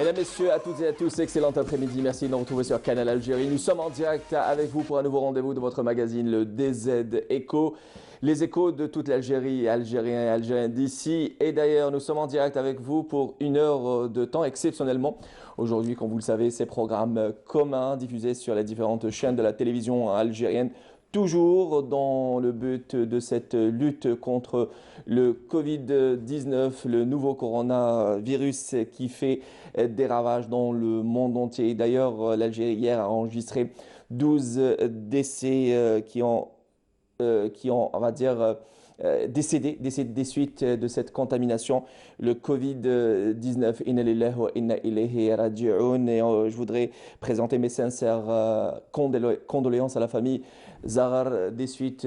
Mesdames, Messieurs, à toutes et à tous, excellent après-midi. Merci de nous retrouver sur Canal Algérie. Nous sommes en direct avec vous pour un nouveau rendez-vous de votre magazine, le DZ Echo. Les échos de toute l'Algérie, Algériens et Algériennes d'ici. Et d'ailleurs, nous sommes en direct avec vous pour une heure de temps exceptionnellement. Aujourd'hui, comme vous le savez, ces programmes communs diffusés sur les différentes chaînes de la télévision algérienne. Toujours dans le but de cette lutte contre le Covid-19, le nouveau coronavirus qui fait des ravages dans le monde entier. D'ailleurs, l'Algérie hier a enregistré 12 décès on va dire, décédés des suites de cette contamination, le Covid-19. Inna lillahi wa inna ilayhi raji'un. Et je voudrais présenter mes sincères condoléances à la famille Zaghar des suites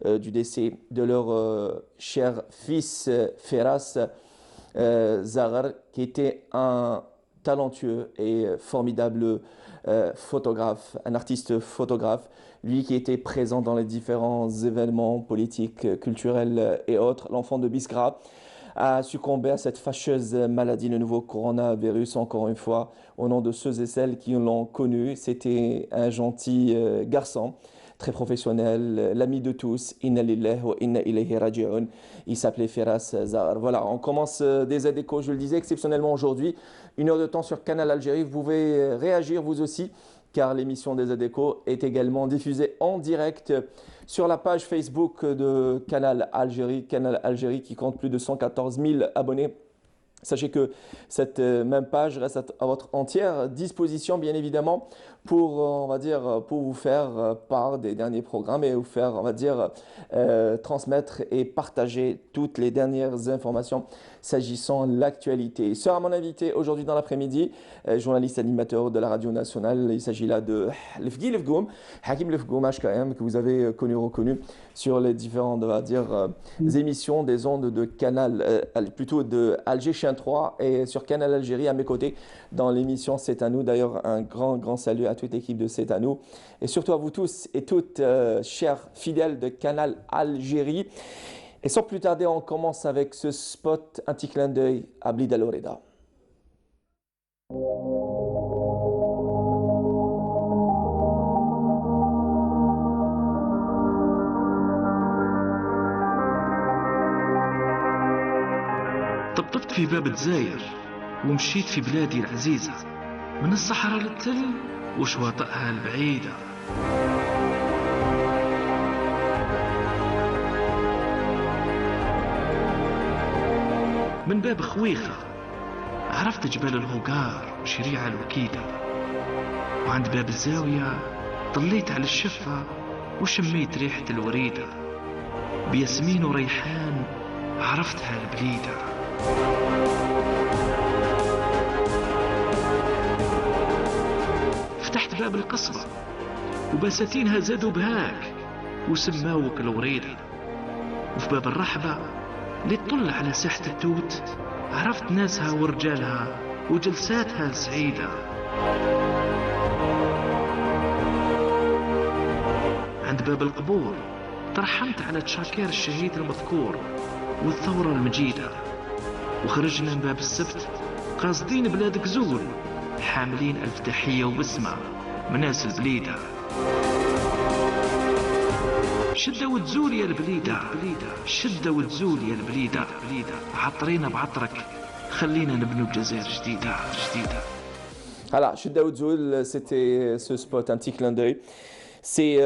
du décès de leur cher fils Feras Zaghar, qui était un talentueux et formidable photographe, un artiste photographe, lui qui était présent dans les différents événements politiques, culturels et autres. L'enfant de Biskra a succombé à cette fâcheuse maladie, le nouveau coronavirus, encore une fois, au nom de ceux et celles qui l'ont connu. C'était un gentil garçon, très professionnel, l'ami de tous. Inna lillahi wa inna ilayhi raji'un. Il s'appelait Feras Zaghar. Voilà, on commence des ZECO, je le disais, exceptionnellement aujourd'hui. Une heure de temps sur Canal Algérie. Vous pouvez réagir vous aussi, car l'émission des ZECO est également diffusée en direct sur la page Facebook de Canal Algérie qui compte plus de 114 000 abonnés. Sachez que cette même page reste à votre entière disposition, bien évidemment, pour, on va dire, pour vous faire part des derniers programmes et vous faire, on va dire, transmettre et partager toutes les dernières informations s'agissant de l'actualité. Il sera mon invité aujourd'hui dans l'après-midi, journaliste animateur de la radio nationale. Il s'agit là de Lefgui Lefgoum, Hakim Lefgoum HKM, que vous avez reconnu sur les différentes, on va dire, émissions des ondes de Canal, plutôt de Alger Chien 3 et sur Canal Algérie à mes côtés dans l'émission C'est à nous. D'ailleurs, un grand salut à toute l'équipe de C'est à nous et surtout à vous tous et toutes, chers fidèles de Canal Algérie. Et sans plus tarder, on commence avec ce spot, un petit clin d'œil à Blida Loreda. طبطبت في باب الجزاير ومشيت في بلادي العزيزة، من الصحراء للتل وشواطئها البعيدة. من باب خويخة عرفت جبال الغوقار وشريعة الوكيدة، وعند باب الزاوية طليت على الشفة وشميت ريحة الوريدة، بياسمين وريحان عرفتها البليدة. فتحت باب القصبة وبساتينها زادوا بهاك وسماوك الوريدة، وفي باب الرحبة اللي تطل على ساحة التوت عرفت ناسها ورجالها وجلساتها سعيدة. عند باب القبور ترحمت على تشاكير الشهيد المذكور والثورة المجيدة، وخرجنا من باب السبت قاصدين بلاد كزول حاملين ألف تحية وبسمة من ناس البليدة. شدة وتزول يا البليدة، شدة وتزول يا البليدة، عطرينا بعطرك خلينا نبنوا بجزائر جديدة. Voilà, Shidda Ouzoul, c'était ce spot, un petit clin d'œil. C'est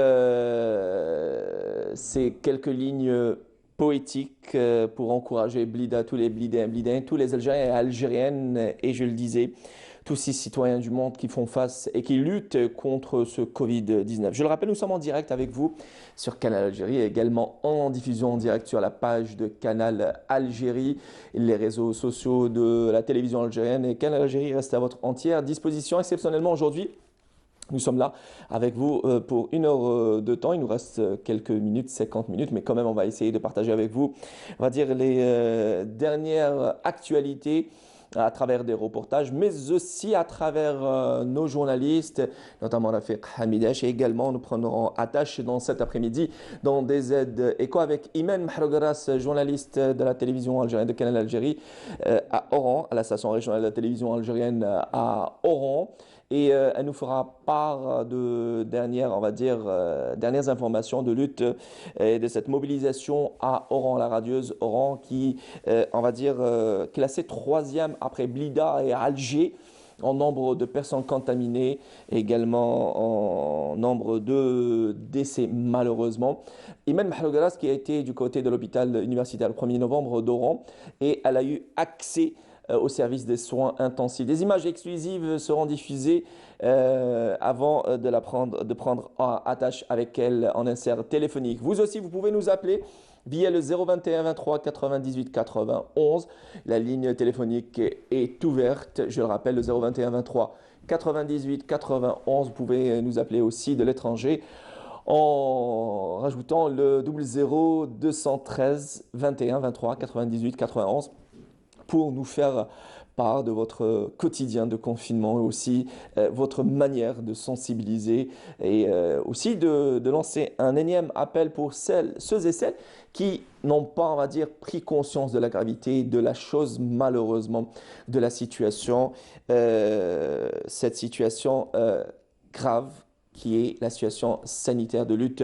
quelques lignes poétiques pour encourager Blida, tous les Blidéens, tous les Algériens et Algériennes, et je le disais, tous ces citoyens du monde qui font face et qui luttent contre ce Covid-19. Je le rappelle, nous sommes en direct avec vous sur Canal Algérie et également en diffusion en direct sur la page de Canal Algérie, les réseaux sociaux de la télévision algérienne. Et Canal Algérie reste à votre entière disposition. Exceptionnellement aujourd'hui, nous sommes là avec vous pour une heure de temps. Il nous reste quelques minutes, 50 minutes, mais quand même on va essayer de partager avec vous, on va dire, les dernières actualités à travers des reportages, mais aussi à travers nos journalistes, notamment Rafiq Hamidash. Et également, nous prendrons attache dans cet après-midi dans DZ Eco avec Imen Mahrougaras, journaliste de la télévision algérienne de Canal Algérie à Oran, à la station régionale de la télévision algérienne à Oran. Et elle nous fera part de dernières, on va dire, dernières informations de lutte et de cette mobilisation à Oran, la radieuse Oran, qui, on va dire, classée troisième après Blida et Alger en nombre de personnes contaminées, et également en nombre de décès malheureusement. Imen Mahrougaras qui a été du côté de l'hôpital universitaire le 1er novembre d'Oran et elle a eu accès au service des soins intensifs. Des images exclusives seront diffusées avant de prendre attache avec elle en insert téléphonique. Vous aussi, vous pouvez nous appeler via le 021 23 98 91. La ligne téléphonique est ouverte. Je le rappelle, le 021 23 98 91. Vous pouvez nous appeler aussi de l'étranger en rajoutant le 00 213 21 23 98 91 pour nous faire part de votre quotidien de confinement et aussi votre manière de sensibiliser et aussi de lancer un énième appel pour ceux et celles qui n'ont pas, on va dire, pris conscience de la gravité de la chose, malheureusement, de la situation, cette situation grave qui est la situation sanitaire de lutte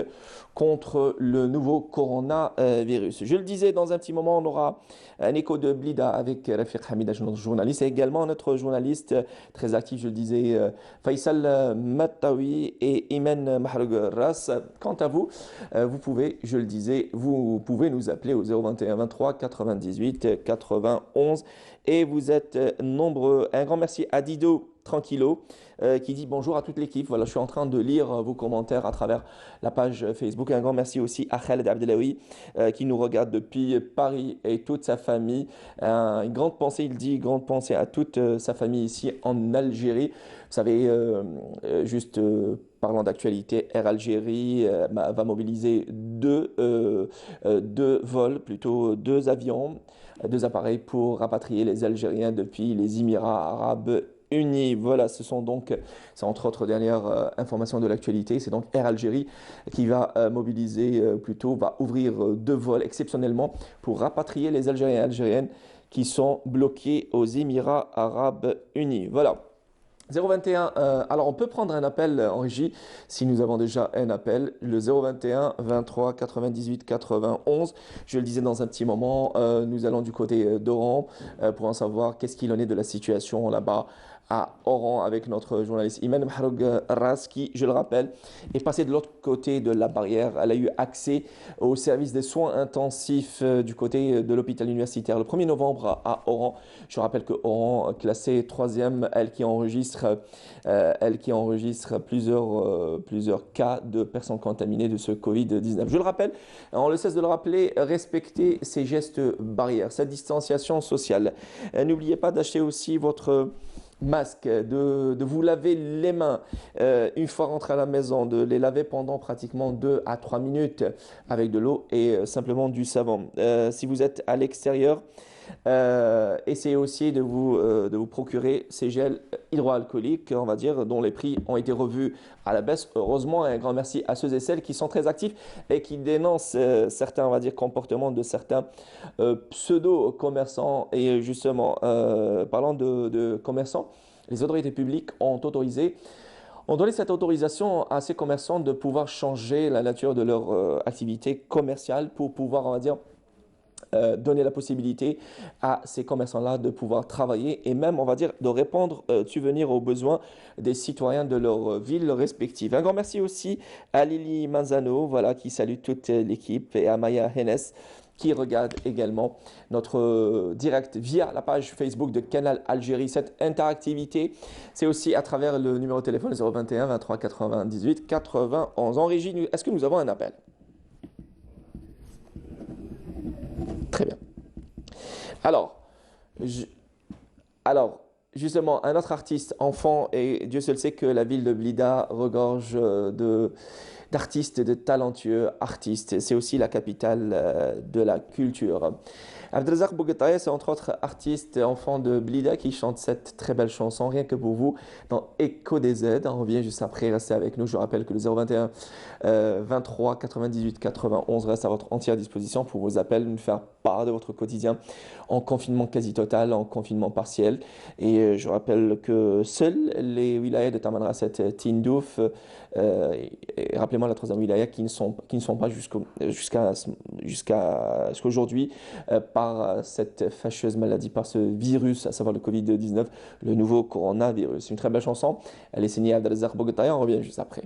contre le nouveau coronavirus. Je le disais, dans un petit moment, on aura un écho de Blida avec Rafiq Hamidash, notre journaliste, et également notre journaliste très actif, je le disais, Faisal Mattawi et Imen Mahrougaras. Quant à vous, vous pouvez, je le disais, vous pouvez nous appeler au 021 23 98 91 et vous êtes nombreux. Un grand merci à Dido Tranquillo qui dit bonjour à toute l'équipe. Voilà, je suis en train de lire vos commentaires à travers la page Facebook. Un grand merci aussi à Khaled Abdelawi qui nous regarde depuis Paris et toute sa famille. Une grande pensée, il dit, grande pensée à toute sa famille ici en Algérie. Vous savez, parlant d'actualité, Air Algérie va mobiliser deux vols, plutôt deux avions, deux appareils pour rapatrier les Algériens depuis les Émirats arabes unis. Voilà, c'est entre autres dernières informations de l'actualité. C'est donc Air Algérie qui va va ouvrir deux vols exceptionnellement pour rapatrier les Algériens et Algériennes qui sont bloqués aux Émirats arabes unis. Voilà. 021, alors on peut prendre un appel en régie si nous avons déjà un appel, le 021 23 98 91. Je le disais dans un petit moment, nous allons du côté d'Oran pour en savoir qu'est-ce qu'il en est de la situation là-bas à Oran avec notre journaliste Imen Mahrougaras qui, je le rappelle, est passée de l'autre côté de la barrière. Elle a eu accès au service des soins intensifs du côté de l'hôpital universitaire le 1er novembre à Oran. Je rappelle que Oran, classée 3e, elle qui enregistre plusieurs cas de personnes contaminées de ce Covid-19. Je le rappelle, on ne cesse de le rappeler, respectez ces gestes barrières, cette distanciation sociale. N'oubliez pas d'acheter aussi votre masque, de vous laver les mains une fois rentré à la maison, de les laver pendant pratiquement 2 à 3 minutes avec de l'eau et simplement du savon. Si vous êtes à l'extérieur, essayez aussi de vous procurer ces gels hydroalcooliques, on va dire, dont les prix ont été revus à la baisse. Heureusement, un grand merci à ceux et celles qui sont très actifs et qui dénoncent certains, on va dire, comportements de certains pseudo-commerçants. Et justement, parlant de commerçants, les autorités publiques ont donné cette autorisation à ces commerçants de pouvoir changer la nature de leur activité commerciale pour pouvoir, on va dire, donner la possibilité à ces commerçants-là de pouvoir travailler et même, on va dire, de répondre, subvenir aux besoins des citoyens de leur ville respective. Un grand merci aussi à Lily Manzano, voilà, qui salue toute l'équipe, et à Maya Hennes, qui regarde également notre direct via la page Facebook de Canal Algérie. Cette interactivité, c'est aussi à travers le numéro de téléphone 021 23 98 91. En régie, est-ce que nous avons un appel ? Très bien. Alors, justement, un autre artiste enfant, et Dieu seul sait que la ville de Blida regorge d'artistes et de talentueux artistes. C'est aussi la capitale de la culture. Abdelrazak Bouguetaï, c'est entre autres artiste enfant de Blida qui chante cette très belle chanson, rien que pour vous, dans Echo des Z. On revient juste après, restez avec nous. Je rappelle que le 021 23 98 91 reste à votre entière disposition pour vos appels, nous faire part de votre quotidien en confinement quasi total, en confinement partiel. Et je rappelle que seuls les wilayas de Tamanrasset Tindouf, et rappelez-moi la troisième wilaya, qui ne sont pas jusqu'à aujourd'hui par cette fâcheuse maladie, par ce virus, à savoir le Covid-19, le nouveau coronavirus. Une très belle chanson. Elle est signée Abdelazar Bogotaya. On revient juste après.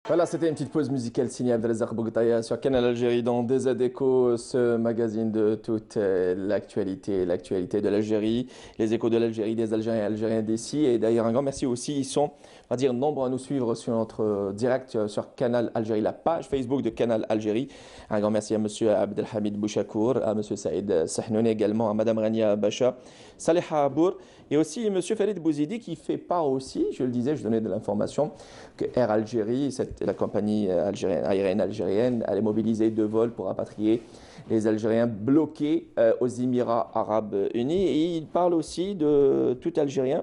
Voilà, c'était une petite pause musicale signée Abdelazar Bougtaïa sur Canal Algérie dans DZ Échos, ce magazine de toute l'actualité de l'Algérie, les échos de l'Algérie, des Algériens et Algériens d'ici. Et d'ailleurs, un grand merci aussi, ils sont, on va dire, nombreux à nous suivre sur notre direct sur Canal Algérie, la page Facebook de Canal Algérie. Un grand merci à monsieur Abdelhamid Bouchakour, à monsieur Saïd Sahnouni également, à madame Rania Bacha, Saleha Abour. Et aussi M. Farid Bouzidi qui fait part aussi, je le disais, je donnais de l'information, que Air Algérie, la compagnie aérienne algérienne, allait mobiliser 2 vols pour rapatrier les Algériens bloqués aux Émirats Arabes Unis. Et il parle aussi de tout Algérien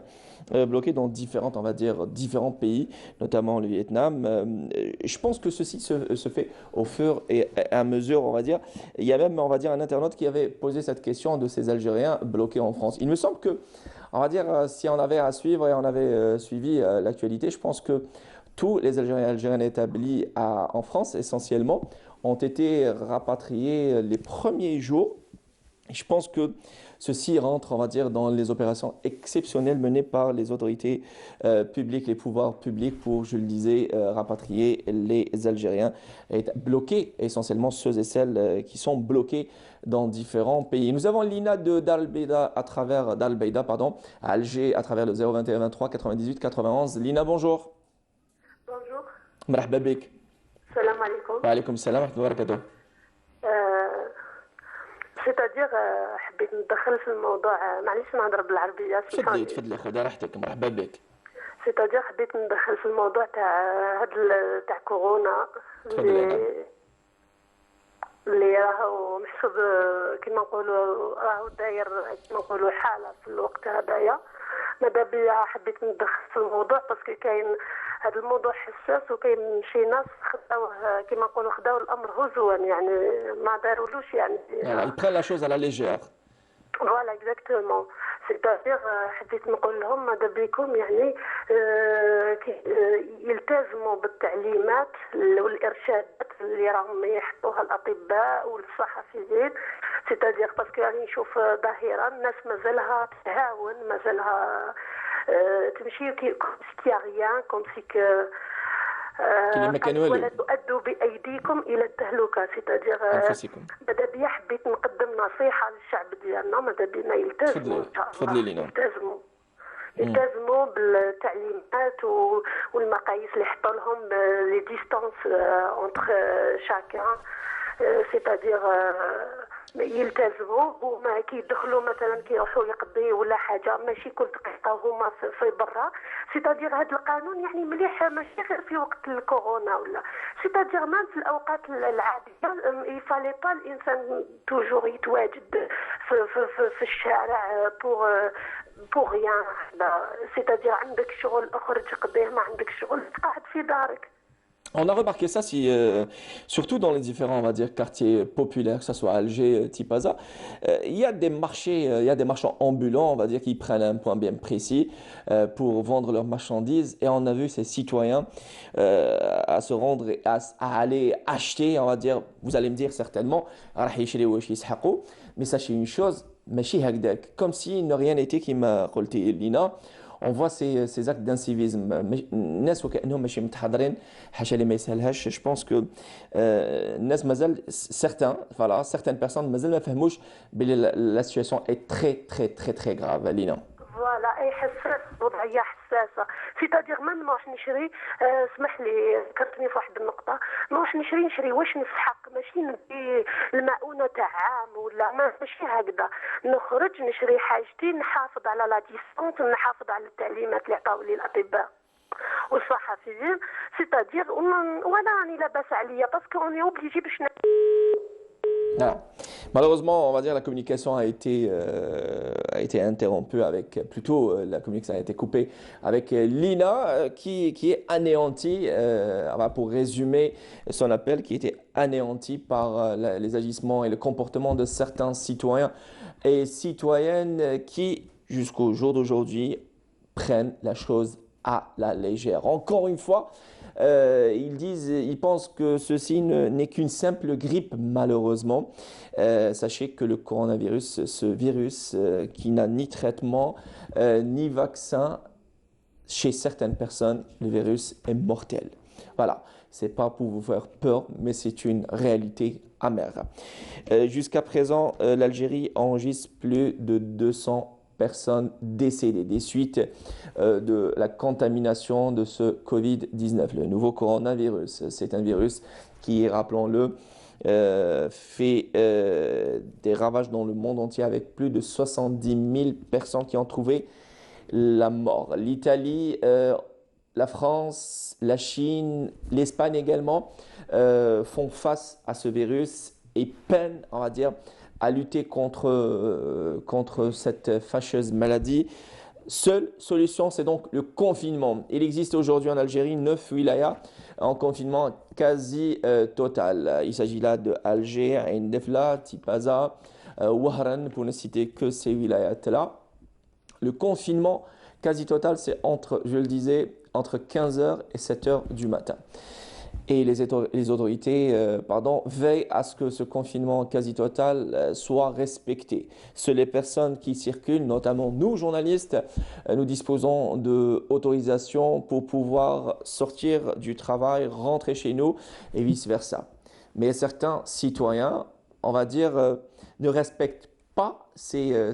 bloqué dans différents pays, notamment le Vietnam. Je pense que ceci se fait au fur et à mesure, on va dire. Il y a même, on va dire, un internaute qui avait posé cette question de ces Algériens bloqués en France. Il me semble que, on va dire, si on avait à suivre et on avait suivi l'actualité, je pense que tous les Algériens et Algériennes établis en France, essentiellement, ont été rapatriés les premiers jours. Je pense que ceci rentre, on va dire, dans les opérations exceptionnelles menées par les autorités publiques, les pouvoirs publics pour, je le disais, rapatrier les Algériens et bloquer essentiellement ceux et celles qui sont bloqués dans différents pays. Nous avons Lina de d'Al-Beida à Alger, à travers le 021 23 98 91. Lina, bonjour. Bonjour. مرحبا بك. Salam alaikum. وعليكم السلام ورحمة الله وبركاته. سيتادير حبيت ندخل في الموضوع معليش نهضر بالعربيه تفضلي خذي راحتك مرحبا بك. سيتادير حبيت ندخل في الموضوع تاع كورونا اللي راهو محسوب كما نقولوا راهو داير كما نقولوا حاله في الوقت هذايا. ماذا بيا حبيت ندخل في الموضوع باسكو كاين هذا الموضوع حساس وكاين شي ناس خداوه كما نقولوا خداو الامر هزوا يعني ما دارولوش يعني Ils prennent la chose à la légère. فوالا اكزاكتومون سيتادير حبيت نقول لهم ماذا بيكم يعني يلتزموا بالتعليمات والارشادات اللي راهم يحطوها الاطباء والصحفيين سيتادير باسكو راني نشوف ظاهره الناس مازالها تهاون مازالها تمشي كياريان كوم سيك ولا تؤدوا بايديكم الى التهلكه سيتادير ماذا بيا حبيت نقدم نصيحه للشعب ديالنا ماذا بينا يلتزموا يلتزموا بالتعليمات والمقاييس اللي حطوا لهم لي ديستانس اونتر شاكان سيتادير يلتزموا وما كيدخلوا مثلا كيروحوا يقضيوا ولا حاجه ماشي كل دقيقه هما في برا سيتادير هذا القانون يعني مليح ماشي غير في وقت الكورونا ولا سيتادير مان في الاوقات العاديه يفالي با الانسان توجور يتواجد في الشارع بور ريان سيتادير عندك شغل اخرج قضيه ما عندك شغل تقعد في دارك. On a remarqué ça, surtout dans les différents, on va dire, quartiers populaires, que ce soit Alger, Tipaza, il y a des marchands ambulants, on va dire, qui prennent un point bien précis pour vendre leurs marchandises. Et on a vu ces citoyens à se rendre et à aller acheter, on va dire, vous allez me dire certainement, mais sachez une chose, comme si ne rien n'était qui m'a colté Lina. On voit ces actes d'incivisme. Je pense que certaines personnes, la situation est très grave, Lina. فوالا اي حساس وضعيه حساسه سيتادير ما نروح نشري اسمح لي ذكرتني في واحد النقطه نروح نشري واش نسحق ماشي نبي المؤونه تاع عام ولا ماشي هكذا نخرج نشري حاجتي نحافظ على لا ديستونس نحافظ على التعليمات اللي عطاو لي الاطباء والصحفيين سيتادير وانا راني لاباس عليا باسكو اوني اوبليجي باش Malheureusement, on va dire la communication a été interrompue la communication a été coupée avec Lina qui est anéantie, pour résumer son appel, qui était anéanti par les agissements et le comportement de certains citoyens et citoyennes qui, jusqu'au jour d'aujourd'hui, prennent la chose à la légère. Encore une fois, ils pensent que ceci n'est qu'une simple grippe, malheureusement. Sachez que le coronavirus, ce virus qui n'a ni traitement ni vaccin, chez certaines personnes, le virus est mortel. Voilà. c'est pas pour vous faire peur, mais c'est une réalité amère. Jusqu'à présent, l'Algérie enregistre plus de 200 personnes décédées des suites de la contamination de ce Covid-19. Le nouveau coronavirus, c'est un virus qui, rappelons-le, fait des ravages dans le monde entier avec plus de 70 000 personnes qui ont trouvé la mort. L'Italie, la France, la Chine, l'Espagne également font face à ce virus et peinent, on va dire, à lutter contre cette fâcheuse maladie. Seule solution, c'est donc le confinement. Il existe aujourd'hui en Algérie 9 wilayas en confinement quasi total. Il s'agit là de Alger, Ain Defla, Tipaza, Wahran, pour ne citer que ces wilayas-là. Le confinement quasi total, c'est je le disais, entre 15h et 7h du matin. Et les autorités veillent à ce que ce confinement quasi total soit respecté. Seules les personnes qui circulent, notamment nous journalistes, nous disposons d'autorisation pour pouvoir sortir du travail, rentrer chez nous et vice-versa. Mais certains citoyens, on va dire, ne respectent pas ces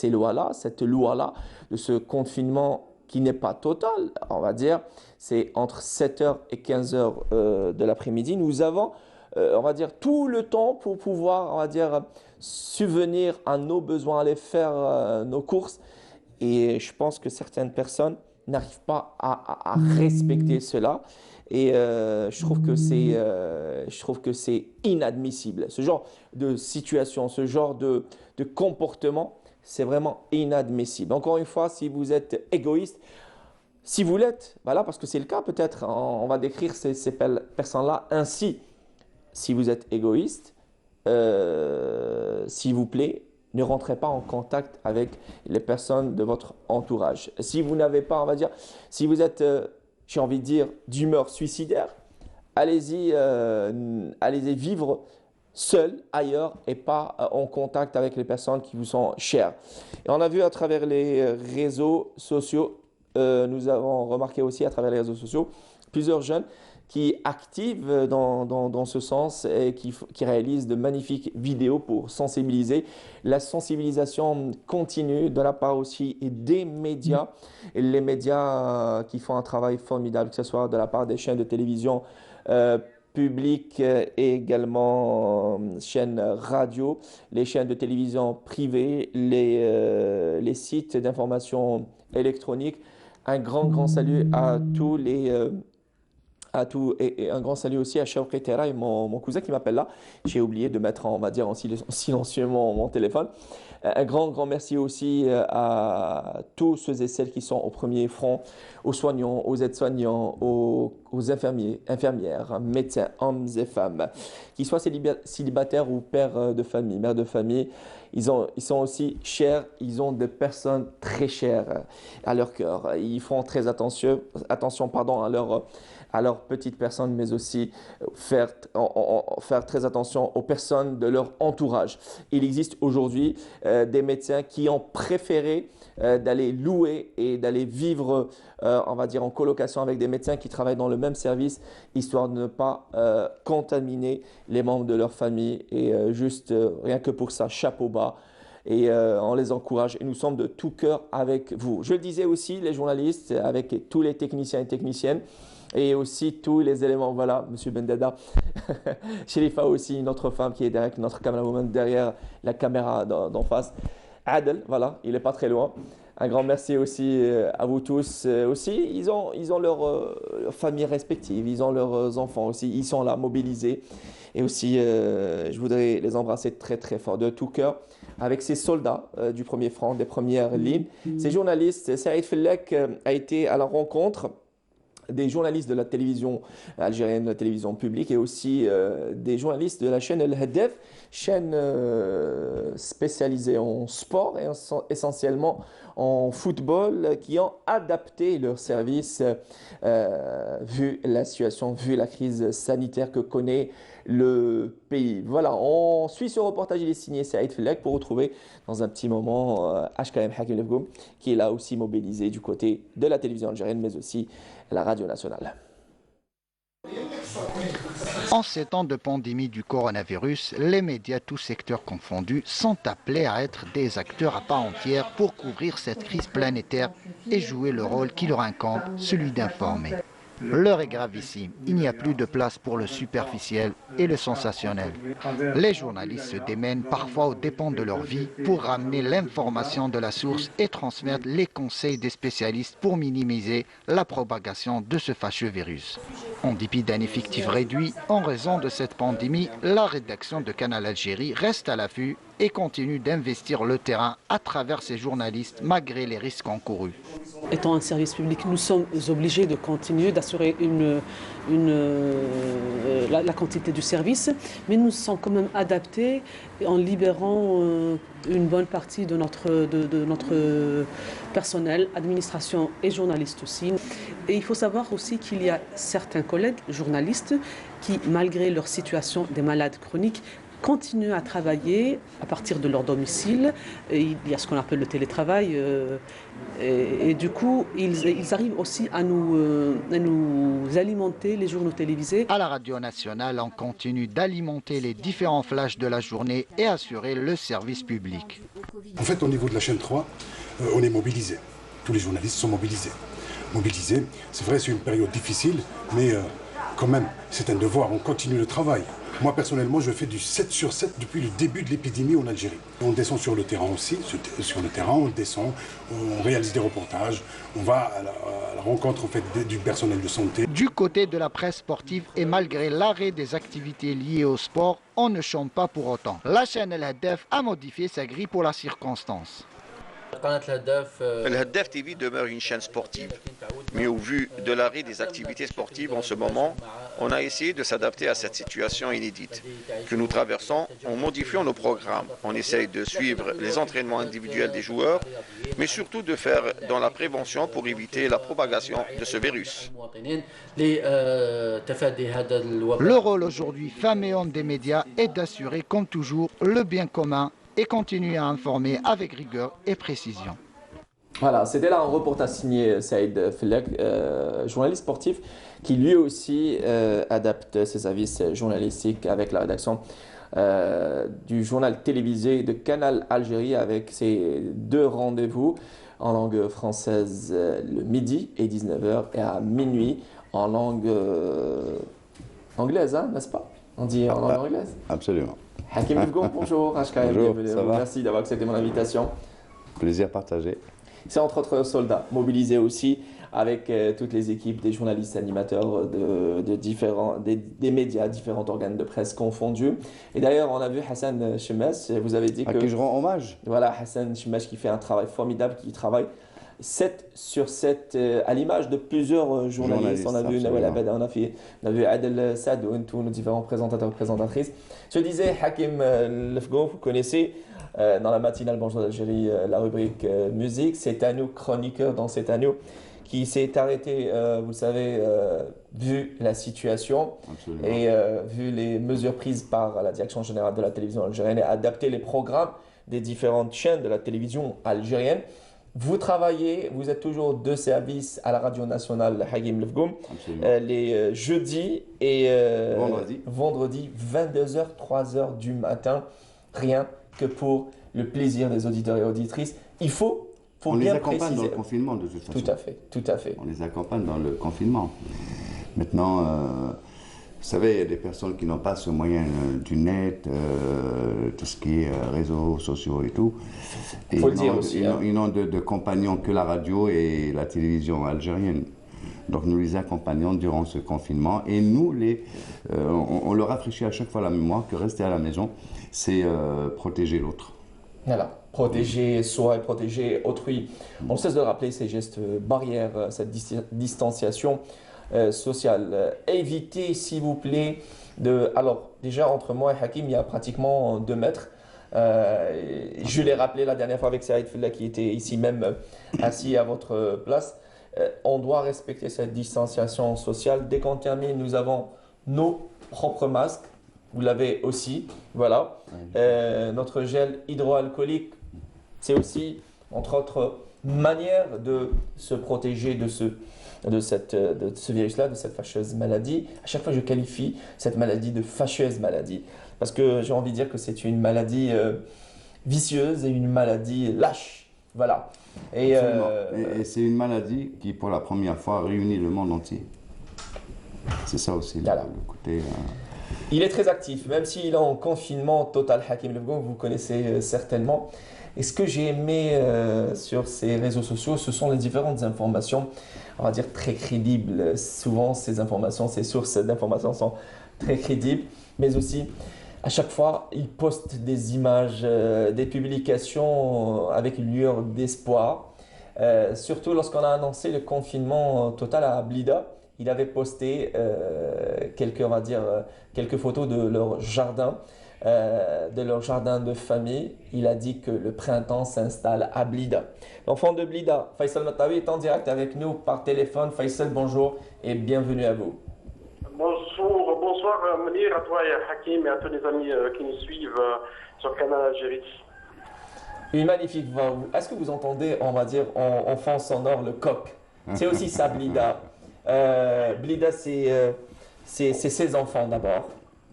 lois-là, cette loi-là de ce confinement qui n'est pas total, on va dire, c'est entre 7h et 15h de l'après-midi. Nous avons, on va dire, tout le temps pour pouvoir, on va dire, subvenir à nos besoins, aller faire nos courses. Et je pense que certaines personnes n'arrivent pas à respecter cela. Et je trouve que c'est inadmissible. Ce genre de situation, ce genre de comportement, c'est vraiment inadmissible. Encore une fois, si vous êtes égoïste, si vous l'êtes, voilà, parce que c'est le cas peut-être, on va décrire ces personnes-là ainsi. Si vous êtes égoïste, s'il vous plaît, ne rentrez pas en contact avec les personnes de votre entourage. Si vous n'avez pas, on va dire, si vous êtes, j'ai envie de dire, d'humeur suicidaire, allez-y vivre seul, ailleurs, et pas en contact avec les personnes qui vous sont chères. Et on a vu à travers les réseaux sociaux, nous avons remarqué aussi à travers les réseaux sociaux, plusieurs jeunes qui activent dans ce sens et qui réalisent de magnifiques vidéos pour sensibiliser. La sensibilisation continue de la part aussi des médias, et les médias qui font un travail formidable, que ce soit de la part des chaînes de télévision publiques et également chaînes radio, les chaînes de télévision privées, les sites d'information électronique. Un grand salut à tous et un grand salut aussi à Shawqi Tera et mon cousin qui m'appelle là. J'ai oublié de mettre, on va dire, en silencieux mon téléphone. Un grand merci aussi à tous ceux et celles qui sont au premier front, aux soignants, aux aides-soignants, aux infirmiers, infirmières, médecins, hommes et femmes, qu'ils soient célibataires ou pères de famille, mères de famille. Ils sont aussi chers, ils ont des personnes très chères à leur cœur. Ils font très attention à leurs petites personnes, mais aussi faire très attention aux personnes de leur entourage. Il existe aujourd'hui des médecins qui ont préféré d'aller louer et d'aller vivre, on va dire, en colocation avec des médecins qui travaillent dans le même service, histoire de ne pas contaminer les membres de leur famille. Et rien que pour ça, chapeau bas. Et on les encourage et nous sommes de tout cœur avec vous. Je le disais aussi, les journalistes, avec tous les techniciens et techniciennes, et aussi tous les éléments, voilà, Monsieur Bendada, Sherifa aussi, notre femme qui est derrière, notre camerawoman derrière la caméra d'en face. Adel, voilà, il n'est pas très loin. Un grand merci aussi à vous tous. Aussi, ils ont leurs familles respectives, ils ont leurs enfants aussi, ils sont là, mobilisés. Et aussi, je voudrais les embrasser très fort, de tout cœur, avec ces soldats du premier front, des premières lignes. Ces journalistes, Saïd Fellek a été à la rencontre des journalistes de la télévision algérienne, de la télévision publique, et aussi des journalistes de la chaîne El Hadef, chaîne spécialisée en sport et essentiellement en football, qui ont adapté leur service vu la situation, vu la crise sanitaire que connaît le pays. Voilà, on suit ce reportage, il est signé Saïd Fellek, pour retrouver dans un petit moment HKM Hakim Lefgoum, qui est là aussi mobilisé du côté de la télévision algérienne, mais aussi la radio nationale. En ces temps de pandémie du coronavirus, les médias, tous secteurs confondus, sont appelés à être des acteurs à part entière pour couvrir cette crise planétaire et jouer le rôle qui leur incombe, celui d'informer. L'heure est gravissime, il n'y a plus de place pour le superficiel et le sensationnel. Les journalistes se démènent parfois aux dépens de leur vie pour ramener l'information de la source et transmettre les conseils des spécialistes pour minimiser la propagation de ce fâcheux virus. En dépit d'un effectif réduit, en raison de cette pandémie, la rédaction de Canal Algérie reste à l'affût et continue d'investir le terrain à travers ses journalistes malgré les risques encourus. Étant un service public, nous sommes obligés de continuer d'assurer la quantité du service, mais nous sommes quand même adaptés en libérant une bonne partie de notre personnel, administration et journalistes aussi. Et il faut savoir aussi qu'il y a certains collègues journalistes qui, malgré leur situation des malades chroniques, continuent à travailler à partir de leur domicile. Et il y a ce qu'on appelle le télétravail. Et du coup, ils arrivent aussi à nous alimenter les journaux télévisés. À la radio nationale, on continue d'alimenter les différents flashs de la journée et assurer le service public. En fait, au niveau de la chaîne 3, on est mobilisés. Tous les journalistes sont mobilisés. C'est vrai, c'est une période difficile, mais quand même, c'est un devoir. On continue le travail. Moi, personnellement, je fais du 7 sur 7 depuis le début de l'épidémie en Algérie. On descend sur le terrain aussi. Sur le terrain, on descend, on réalise des reportages, on va à la rencontre en fait, du personnel de santé. Du côté de la presse sportive et malgré l'arrêt des activités liées au sport, on ne chôme pas pour autant. La chaîne El Haddaf a modifié sa grille pour la circonstance. El Haddaf TV demeure une chaîne sportive, mais au vu de l'arrêt des activités sportives en ce moment, on a essayé de s'adapter à cette situation inédite que nous traversons en modifiant nos programmes. On essaye de suivre les entraînements individuels des joueurs, mais surtout de faire dans la prévention pour éviter la propagation de ce virus. Le rôle aujourd'hui, femmes et hommes des médias, est d'assurer comme toujours le bien commun et continuer à informer avec rigueur et précision. Voilà, c'était là un reportage signé Saïd Fellek, journaliste sportif, qui lui aussi adapte ses services journalistiques avec la rédaction du journal télévisé de Canal Algérie avec ses 2 rendez-vous en langue française le midi et 19h et à minuit en langue anglaise, hein, n'est-ce pas? On dit en langue anglaise? Absolument. Hakim Lefgoum, bonjour. Bonjour, ça va? Merci d'avoir accepté mon invitation. Plaisir partagé. C'est entre autres soldats mobilisés aussi avec toutes les équipes des journalistes animateurs des médias, différents organes de presse confondus. Et d'ailleurs, on a vu Hassan Chemès, vous avez dit à qui je rends hommage. Voilà, Hassan Chemès qui fait un travail formidable, qui travaille 7 sur 7 à l'image de plusieurs journalistes. On a vu Nawal Abada, on a vu Adel Sadoun, tous nos différents présentateurs et présentatrices. Je disais, Hakim Lefgoum, vous connaissez dans la matinale Bonjour d'Algérie la rubrique musique. C'est à nous, chroniqueur dans cet anneau, qui s'est arrêté, vous savez, vu la situation. Absolument. Et vu les mesures prises par la direction générale de la télévision algérienne et adapter les programmes des différentes chaînes de la télévision algérienne. Vous travaillez, vous êtes toujours de service à la radio nationale Hakim Lefgoum, les jeudis et vendredi 22h, 3h du matin, rien que pour le plaisir des auditeurs et auditrices. Il faut on bien les accompagne préciser. dans le confinement de toute façon. Tout à fait. On les accompagne dans le confinement. Maintenant, vous savez, il y a des personnes qui n'ont pas ce moyen du net, tout ce qui est réseaux sociaux et tout. Il faut le dire aussi. Ils n'ont de compagnons que la radio et la télévision algérienne. Donc nous les accompagnons durant ce confinement et nous, on leur rafraîchit à chaque fois la mémoire que rester à la maison, c'est protéger l'autre. Voilà, protéger soi et protéger autrui. On cesse de rappeler ces gestes barrières, cette distanciation sociale. Évitez, s'il vous plaît, Alors, déjà, entre moi et Hakim, il y a pratiquement 2 mètres. Je l'ai rappelé la dernière fois avec Saïd Fellek qui était ici même assis à votre place. On doit respecter cette distanciation sociale. Dès qu'on termine, nous avons nos propres masques. Vous l'avez aussi, voilà. Notre gel hydroalcoolique, c'est aussi, entre autres, manière de se protéger de ce virus-là, de cette fâcheuse maladie. À chaque fois, je qualifie cette maladie de fâcheuse maladie. Parce que j'ai envie de dire que c'est une maladie vicieuse et une maladie lâche. Voilà. Et c'est une maladie qui, pour la première fois, réunit le monde entier. C'est ça aussi, voilà. le côté... Il est très actif, même s'il est en confinement total. Hakim Lebgon, vous connaissez certainement. Et ce que j'ai aimé sur ces réseaux sociaux, ce sont les différentes informations, on va dire très crédibles. Souvent, ces informations, ces sources d'informations sont très crédibles, mais aussi, à chaque fois, ils postent des images, des publications avec une lueur d'espoir. Surtout lorsqu'on a annoncé le confinement total à Blida, il avait posté quelques photos de leur jardin. De famille. Il a dit que le printemps s'installe à Blida. L'enfant de Blida, Faisal Matawi, est en direct avec nous par téléphone. Faisal, bonjour et bienvenue à vous. Bonsoir Mounir, à toi et à Hakim et à tous les amis qui nous suivent sur Canal Algérie. Une magnifique voix. Est-ce que vous entendez, on va dire, en fond sonore, le coq? C'est aussi ça, Blida. Blida, c'est ses enfants d'abord.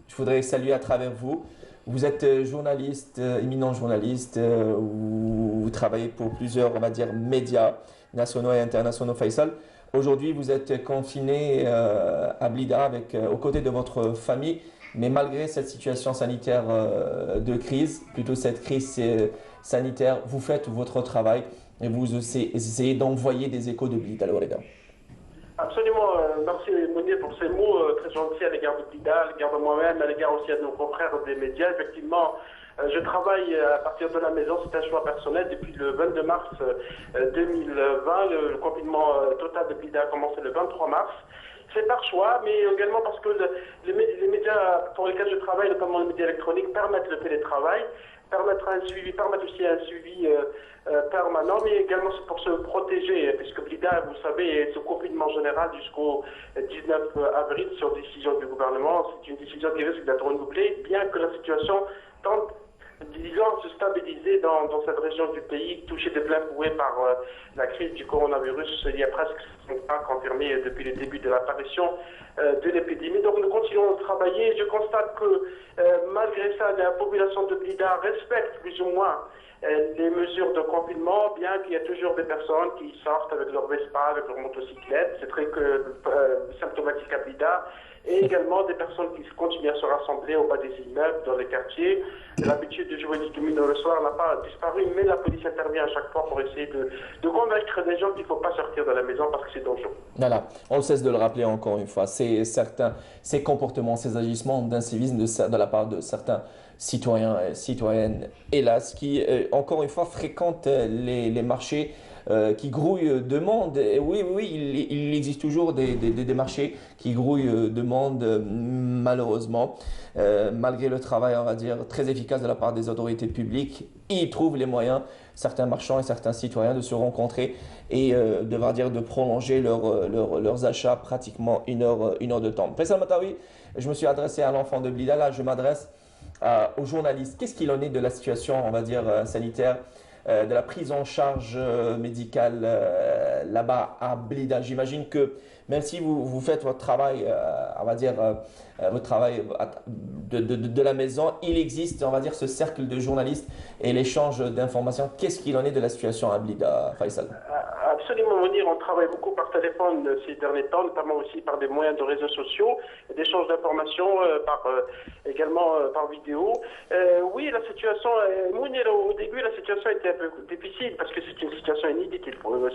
Je voudrais saluer à travers vous. Vous êtes journaliste, éminent journaliste, vous travaillez pour plusieurs, on va dire, médias nationaux et internationaux, Faisal. Aujourd'hui, vous êtes confiné à Blida aux côtés de votre famille, mais malgré cette situation sanitaire de crise, plutôt cette crise sanitaire, vous faites votre travail et vous essayez d'envoyer des échos de Blida, Loreda. Absolument, merci Mounir pour ces mots très gentils à l'égard de Blida, à l'égard de moi-même, à l'égard aussi de nos confrères des médias. Effectivement, je travaille à partir de la maison, c'est un choix personnel. Depuis le 22 mars 2020, le confinement total de Blida a commencé le 23 mars. C'est par choix, mais également parce que les médias pour lesquels je travaille, notamment les médias électroniques, permettent le télétravail, permettent aussi un suivi permanent, mais également c'est pour se protéger, puisque Blida, vous savez, est sous confinement général jusqu'au 19 avril sur décision du gouvernement. C'est une décision qui risque d'être renouvelée, bien que la situation tente, disons, se stabiliser dans cette région du pays, touchée de plein fouet par la crise du coronavirus. Il y a presque 5 cas confirmés depuis le début de l'apparition de l'épidémie. Donc nous continuons de travailler. Je constate que malgré ça, la population de Blida respecte plus ou moins les mesures de confinement, bien qu'il y ait toujours des personnes qui sortent avec leur Vespa, avec leur motocyclette. C'est très symptomatique à Blida. Et également des personnes qui continuent à se rassembler au bas des immeubles, dans les quartiers. L'habitude de jouer du domino le soir n'a pas disparu, mais la police intervient à chaque fois pour essayer de convaincre des gens qu'il ne faut pas sortir de la maison parce que c'est dangereux. Voilà, on ne cesse de le rappeler encore une fois. C'est certains, ces comportements, ces agissements d'incivisme de la part de certains citoyens et citoyennes, hélas, qui, encore une fois, fréquentent les marchés, qui grouillent de monde. Et oui, il existe toujours des marchés qui grouillent de monde, malheureusement. Malgré le travail, on va dire, très efficace de la part des autorités publiques, ils trouvent les moyens, certains marchands et certains citoyens, de se rencontrer et de prolonger leurs achats pratiquement une heure de temps. Faisal Matawi, je me suis adressé à l'enfant de Blida, là je m'adresse aux journalistes. Qu'est-ce qu'il en est de la situation, on va dire, sanitaire, de la prise en charge médicale là-bas à Blida? J'imagine que même si vous faites votre travail, on va dire, votre travail de la maison, il existe, on va dire, ce cercle de journalistes et l'échange d'informations. Qu'est-ce qu'il en est de la situation à Blida, Faisal? Absolument, Mounir, on travaille beaucoup par téléphone ces derniers temps, notamment aussi par des moyens de réseaux sociaux, d'échange d'informations, également par vidéo. Oui, la situation, Mounir, au début, la situation était un peu difficile parce que c'est une situation inédite.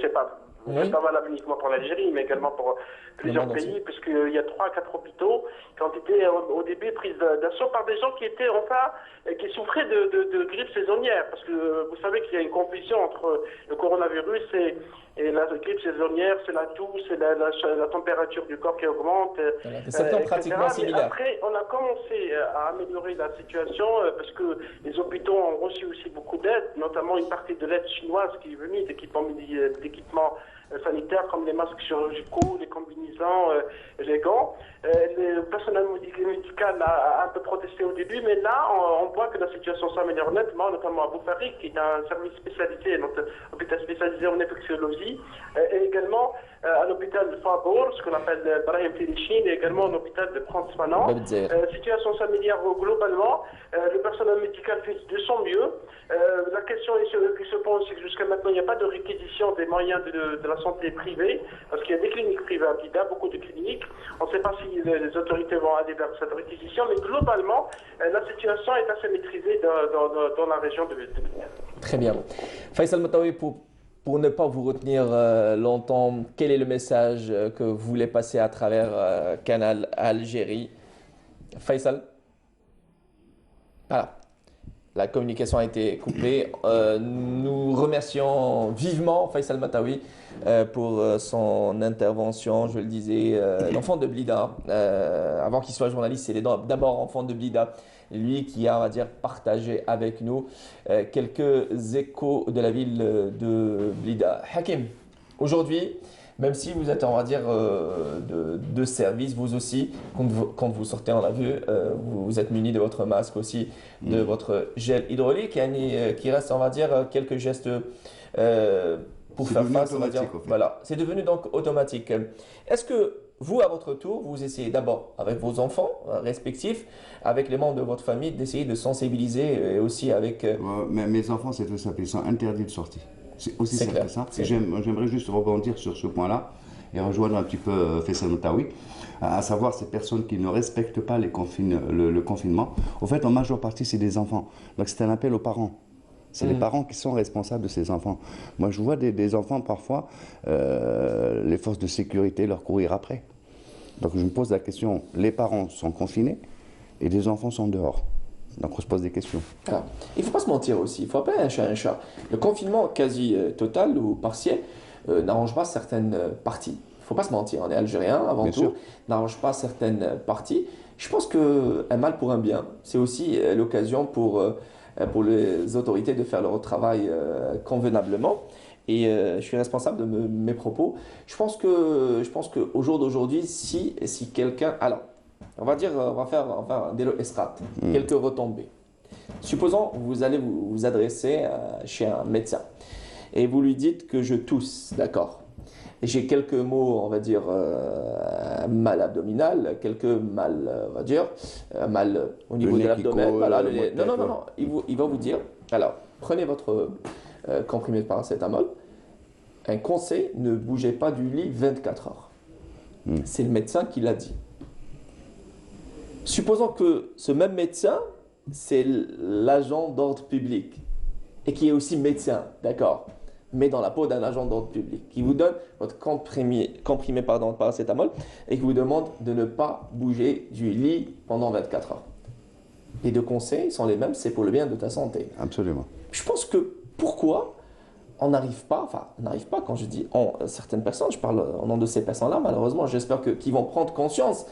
C'est pas valable uniquement pour l'Algérie, mais également pour plusieurs pays, puisqu'il y a 3 à 4 hôpitaux qui ont été au début pris d'assaut par des gens qui étaient qui souffraient de grippe saisonnière, parce que vous savez qu'il y a une confusion entre le coronavirus et la grippe saisonnière, c'est la toux, c'est la température du corps qui augmente. Des symptômes pratiquement similaires. Après, on a commencé à améliorer la situation parce que les hôpitaux ont reçu aussi beaucoup d'aide, notamment une partie de l'aide chinoise qui est venue d'équipements sanitaires sanitaires comme les masques chirurgicaux, les combinaisons, les gants. Le personnel médical a un peu protesté au début, mais là, on voit que la situation s'améliore nettement, notamment à Boufarik, qui est un service spécialisé, notre hôpital spécialisé en infectiologie, et également à l'hôpital de Fabour, ce qu'on appelle Brahim Félichine, et également à l'hôpital de Prince Manan. La situation s'améliore globalement, le personnel médical fait de son mieux. La question qui se pose, c'est que jusqu'à maintenant, il n'y a pas de réquisition des moyens de la santé privée, parce qu'il y a des cliniques privées à Blida, beaucoup de cliniques. On ne sait pas si les autorités vont aller vers cette réquisition, mais globalement, la situation est assez maîtrisée dans la région de Blida. Très bien. Faisal Matawi, pour ne pas vous retenir longtemps, quel est le message que vous voulez passer à travers Canal Algérie? Faisal? Voilà. La communication a été coupée. Nous remercions vivement Faisal Matawi pour son intervention. Je le disais, l'enfant de Blida, avant qu'il soit journaliste, il est d'abord enfant de Blida. Lui qui a, on va dire, partagé avec nous quelques échos de la ville de Blida. Hakim, aujourd'hui, même si vous êtes, on va dire, de service, vous aussi, quand vous sortez, on l'a vu, vous êtes muni de votre masque aussi, de votre gel hydraulique, qui reste, on va dire, quelques gestes pour faire face, on va dire. Voilà, c'est devenu donc automatique. Est-ce que vous, à votre tour, vous essayez d'abord avec vos enfants respectifs, avec les membres de votre famille, d'essayer de sensibiliser et aussi avec… Mais mes enfants, c'est tout simple, ils sont interdits de sortie. C'est aussi simple que ça. J'aimerais juste rebondir sur ce point-là et rejoindre un petit peu Faisal Matawi, à savoir ces personnes qui ne respectent pas le confinement. Au fait, en majeure partie, c'est des enfants. Donc c'est un appel aux parents. C'est les parents qui sont responsables de ces enfants. Moi, je vois des enfants, parfois, les forces de sécurité leur courir après. Donc je me pose la question, les parents sont confinés et les enfants sont dehors. Donc on se pose des questions. Ah, il ne faut pas se mentir aussi, il faut appeler un chat un chat. Le confinement quasi total ou partiel n'arrange pas certaines parties. Il ne faut pas se mentir, on est algérien avant tout, n'arrange pas certaines parties. Je pense qu'un mal pour un bien, c'est aussi l'occasion pour les autorités de faire leur travail convenablement. Et je suis responsable de mes propos. Je pense qu'au jour d'aujourd'hui, si quelqu'un… Alors, on va faire un délo escat, quelques retombées. Supposons vous allez vous adresser chez un médecin et vous lui dites que je tousse, d'accord. Et j'ai quelques mots, on va dire, mal abdominal, quelques mal, on va dire, mal au niveau de l'abdomen. Voilà, non. Il va vous dire, alors, prenez votre comprimé de paracétamol. Un conseil, ne bougez pas du lit 24 heures. C'est le médecin qui l'a dit. Supposons que ce même médecin, c'est l'agent d'ordre public et qui est aussi médecin, d'accord, mais dans la peau d'un agent d'ordre public, qui vous donne votre comprimé de paracétamol et qui vous demande de ne pas bouger du lit pendant 24 heures. Les deux conseils sont les mêmes, c'est pour le bien de ta santé. Absolument. Je pense que pourquoi on n'arrive pas, quand je dis certaines personnes, je parle au nom de ces personnes-là, malheureusement, j'espère qu'ils vont prendre conscience.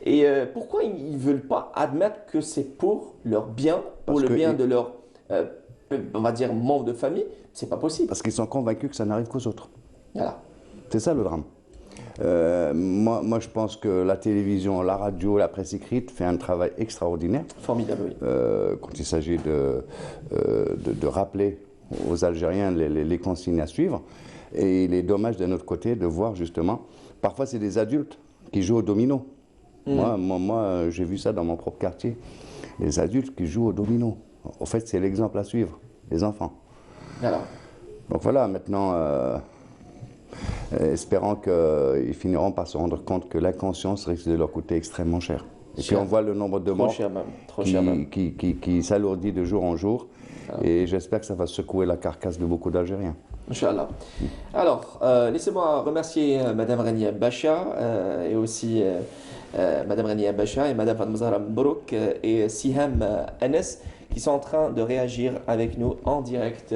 Et pourquoi ils ne veulent pas admettre que c'est pour leur bien, pour le bien de leur, on va dire, membre de famille? C'est pas possible. Parce qu'ils sont convaincus que ça n'arrive qu'aux autres. Voilà. C'est ça le drame. Moi, je pense que la télévision, la radio, la presse écrite fait un travail extraordinaire. Formidable, oui. Quand il s'agit de rappeler aux Algériens les consignes à suivre. Et il est dommage d'un autre côté de voir justement, parfois c'est des adultes qui jouent au domino. Moi j'ai vu ça dans mon propre quartier. Les adultes qui jouent au domino. En fait, c'est l'exemple à suivre, les enfants. Alors. Donc voilà, maintenant, espérant qu'ils finiront par se rendre compte que l'inconscience risque de leur coûter extrêmement cher. Et puis on voit le nombre de morts qui s'alourdit de jour en jour. Et j'espère que ça va secouer la carcasse de beaucoup d'Algériens. Inch'Allah. Alors, laissez-moi remercier Madame Rania Bacha et aussi Madame Rania Bacha et Madame Fatma Mbrouk et Siham Anes qui sont en train de réagir avec nous en direct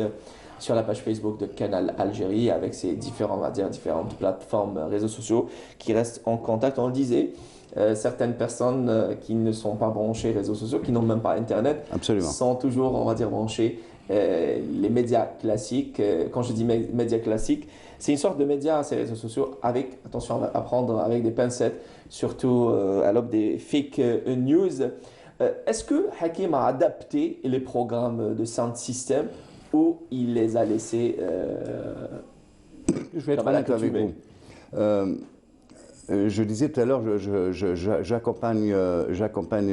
sur la page Facebook de Canal Algérie avec ces différentes plateformes, réseaux sociaux qui restent en contact. On le disait, certaines personnes qui ne sont pas branchées réseaux sociaux, qui n'ont même pas Internet, sont toujours, on va dire, branchées les médias classiques. Quand je dis médias classiques, C'est une sorte de média, ces réseaux sociaux, avec, attention à prendre avec des pincettes, surtout à l'aube des fake news. Est-ce que Hakim a adapté les programmes de Sound System ou il les a laissés je vais être honnête avec vous. Je disais tout à l'heure, j'accompagne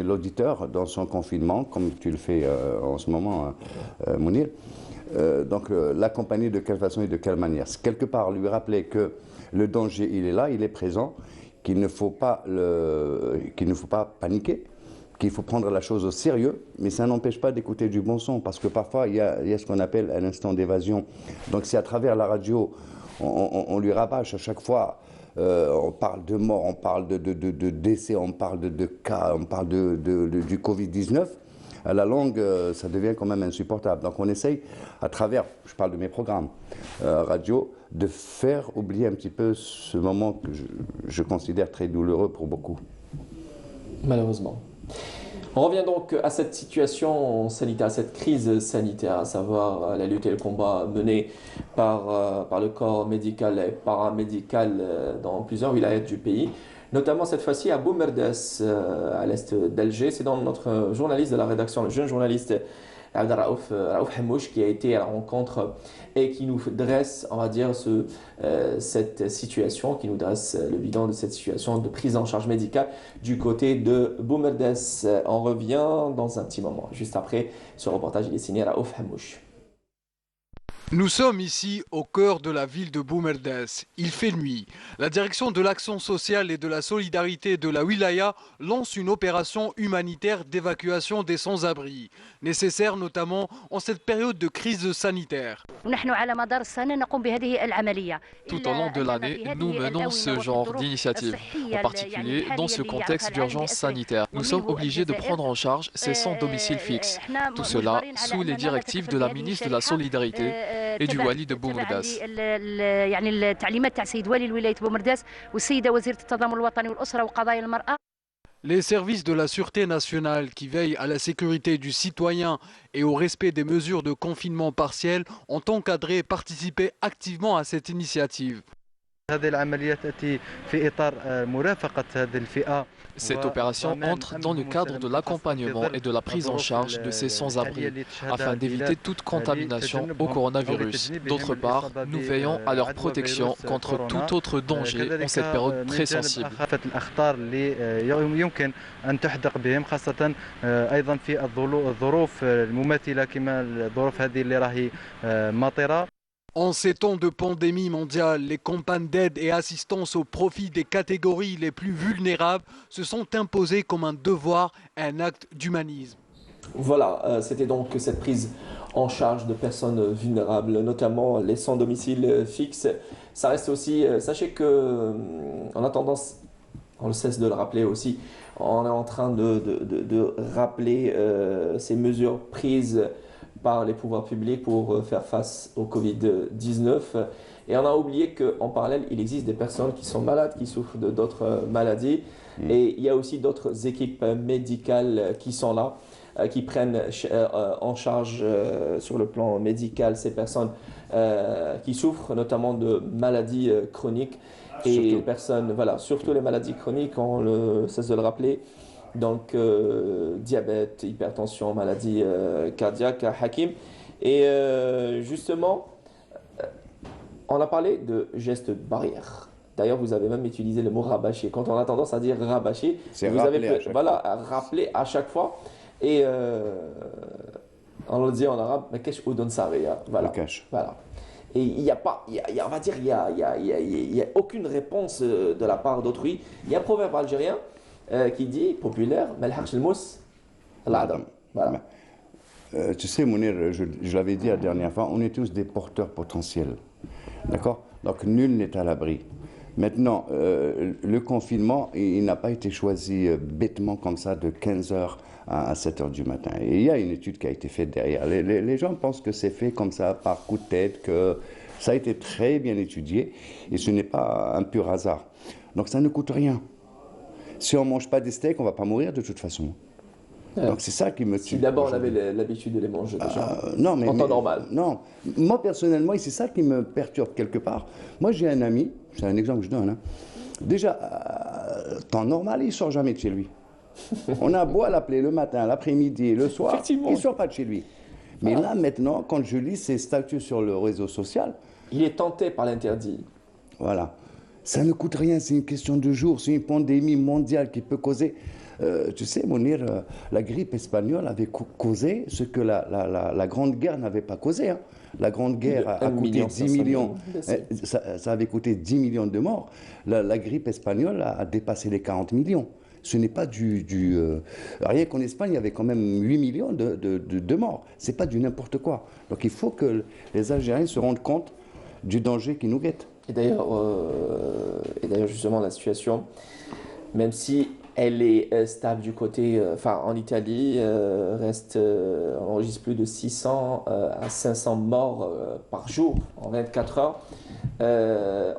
l'auditeur dans son confinement, comme tu le fais en ce moment, Mounir. Donc l'accompagner de quelle façon et de quelle manière. Quelque part, lui rappeler que le danger, il est là, il est présent, qu'il ne faut pas paniquer, qu'il faut prendre la chose au sérieux, mais ça n'empêche pas d'écouter du bon son, parce que parfois, il y a ce qu'on appelle un instant d'évasion. Donc c'est à travers la radio, on lui rabâche à chaque fois, on parle de mort, on parle de décès, on parle de cas, on parle du Covid-19. À la longue, ça devient quand même insupportable. Donc on essaye, à travers, je parle de mes programmes radio, de faire oublier un petit peu ce moment que je considère très douloureux pour beaucoup. Malheureusement. On revient donc à cette situation sanitaire, à cette crise sanitaire, à savoir la lutte et le combat mené par le corps médical et paramédical dans plusieurs wilayas du pays, notamment cette fois-ci à Boumerdes, à l'est d'Alger. C'est dans notre journaliste de la rédaction, le jeune journaliste Abdelraouf Hamouche, qui a été à la rencontre et qui nous dresse, on va dire, cette situation, qui nous dresse le bilan de cette situation de prise en charge médicale du côté de Boumerdes. On revient dans un petit moment. Juste après, ce reportage, il est signé Raouf Hamouche. Nous sommes ici au cœur de la ville de Boumerdes. Il fait nuit. La direction de l'action sociale et de la solidarité de la Wilaya lance une opération humanitaire d'évacuation des sans-abri, nécessaire notamment en cette période de crise sanitaire. Tout au long de l'année, nous menons ce genre d'initiative, en particulier dans ce contexte d'urgence sanitaire. Nous sommes obligés de prendre en charge ces sans-domicile fixe. Tout cela sous les directives de la ministre de la Solidarité et du Wali de Boumerdes. Les services de la Sûreté nationale qui veillent à la sécurité du citoyen et au respect des mesures de confinement partiel ont encadré et participé activement à cette initiative. Cette opération entre dans le cadre de l'accompagnement et de la prise en charge de ces sans-abri afin d'éviter toute contamination au coronavirus. D'autre part, nous veillons à leur protection contre tout autre danger en cette période très sensible. En ces temps de pandémie mondiale, les campagnes d'aide et assistance au profit des catégories les plus vulnérables se sont imposées comme un devoir, un acte d'humanisme. Voilà, c'était donc cette prise en charge de personnes vulnérables, notamment les sans domicile fixe. Ça reste aussi, sachez que, on a tendance, on le cesse de le rappeler aussi, on est en train de rappeler ces mesures prises par les pouvoirs publics pour faire face au Covid-19. Et on a oublié qu'en parallèle, il existe des personnes qui sont malades, qui souffrent d'autres maladies. Et il y a aussi d'autres équipes médicales qui sont là, qui prennent en charge sur le plan médical ces personnes qui souffrent notamment de maladies chroniques. Et les personnes, voilà, surtout les maladies chroniques, on le cesse de le rappeler. Donc, diabète, hypertension, maladie cardiaque, Hakim. Et justement, on a parlé de gestes barrières. D'ailleurs, vous avez même utilisé le mot rabâcher. Quand on a tendance à dire rabâcher, vous avez rappelé à chaque fois. Et on le dit en arabe, Makesh Udon Saria. Voilà. Voilà. Et il n'y a pas, on va dire, il y a aucune réponse de la part d'autrui. Il y a un proverbe algérien qui dit, populaire, voilà. Tu sais, Mounir, je l'avais dit la dernière fois, on est tous des porteurs potentiels. D'accord? Donc nul n'est à l'abri. Maintenant, le confinement, il n'a pas été choisi bêtement comme ça de 15h à 7h du matin. Et il y a une étude qui a été faite derrière. Les gens pensent que c'est fait comme ça, par coup de tête, que ça a été très bien étudié et ce n'est pas un pur hasard. Donc ça ne coûte rien. Si on ne mange pas des steaks, on ne va pas mourir de toute façon. Donc c'est ça qui me tue. Si d'abord on avait l'habitude de les manger déjà, non, mais, en temps normal. Non, moi personnellement, c'est ça qui me perturbe quelque part. Moi j'ai un ami, c'est un exemple que je donne, hein. Déjà, temps normal, il ne sort jamais de chez lui. On a beau l'appeler le matin, l'après-midi, le soir, il ne sort pas de chez lui. Mais là maintenant, quand je lis ses statuts sur le réseau social... Il est tenté par l'interdit. Voilà. Ça ne coûte rien, c'est une question de jours, c'est une pandémie mondiale qui peut causer... tu sais, Mounir, la grippe espagnole avait causé ce que la Grande Guerre n'avait pas causé. Hein. La Grande Guerre a coûté 10 millions. Ça avait coûté 10 millions de morts. La grippe espagnole a dépassé les 40 millions. Ce n'est pas rien qu'en Espagne, il y avait quand même 8 millions de morts. Ce n'est pas du n'importe quoi. Donc il faut que les Algériens se rendent compte du danger qui nous guette. Et d'ailleurs, justement, la situation, même si elle est stable du côté, en Italie, on enregistre plus de 600 à 500 morts par jour en 24 heures.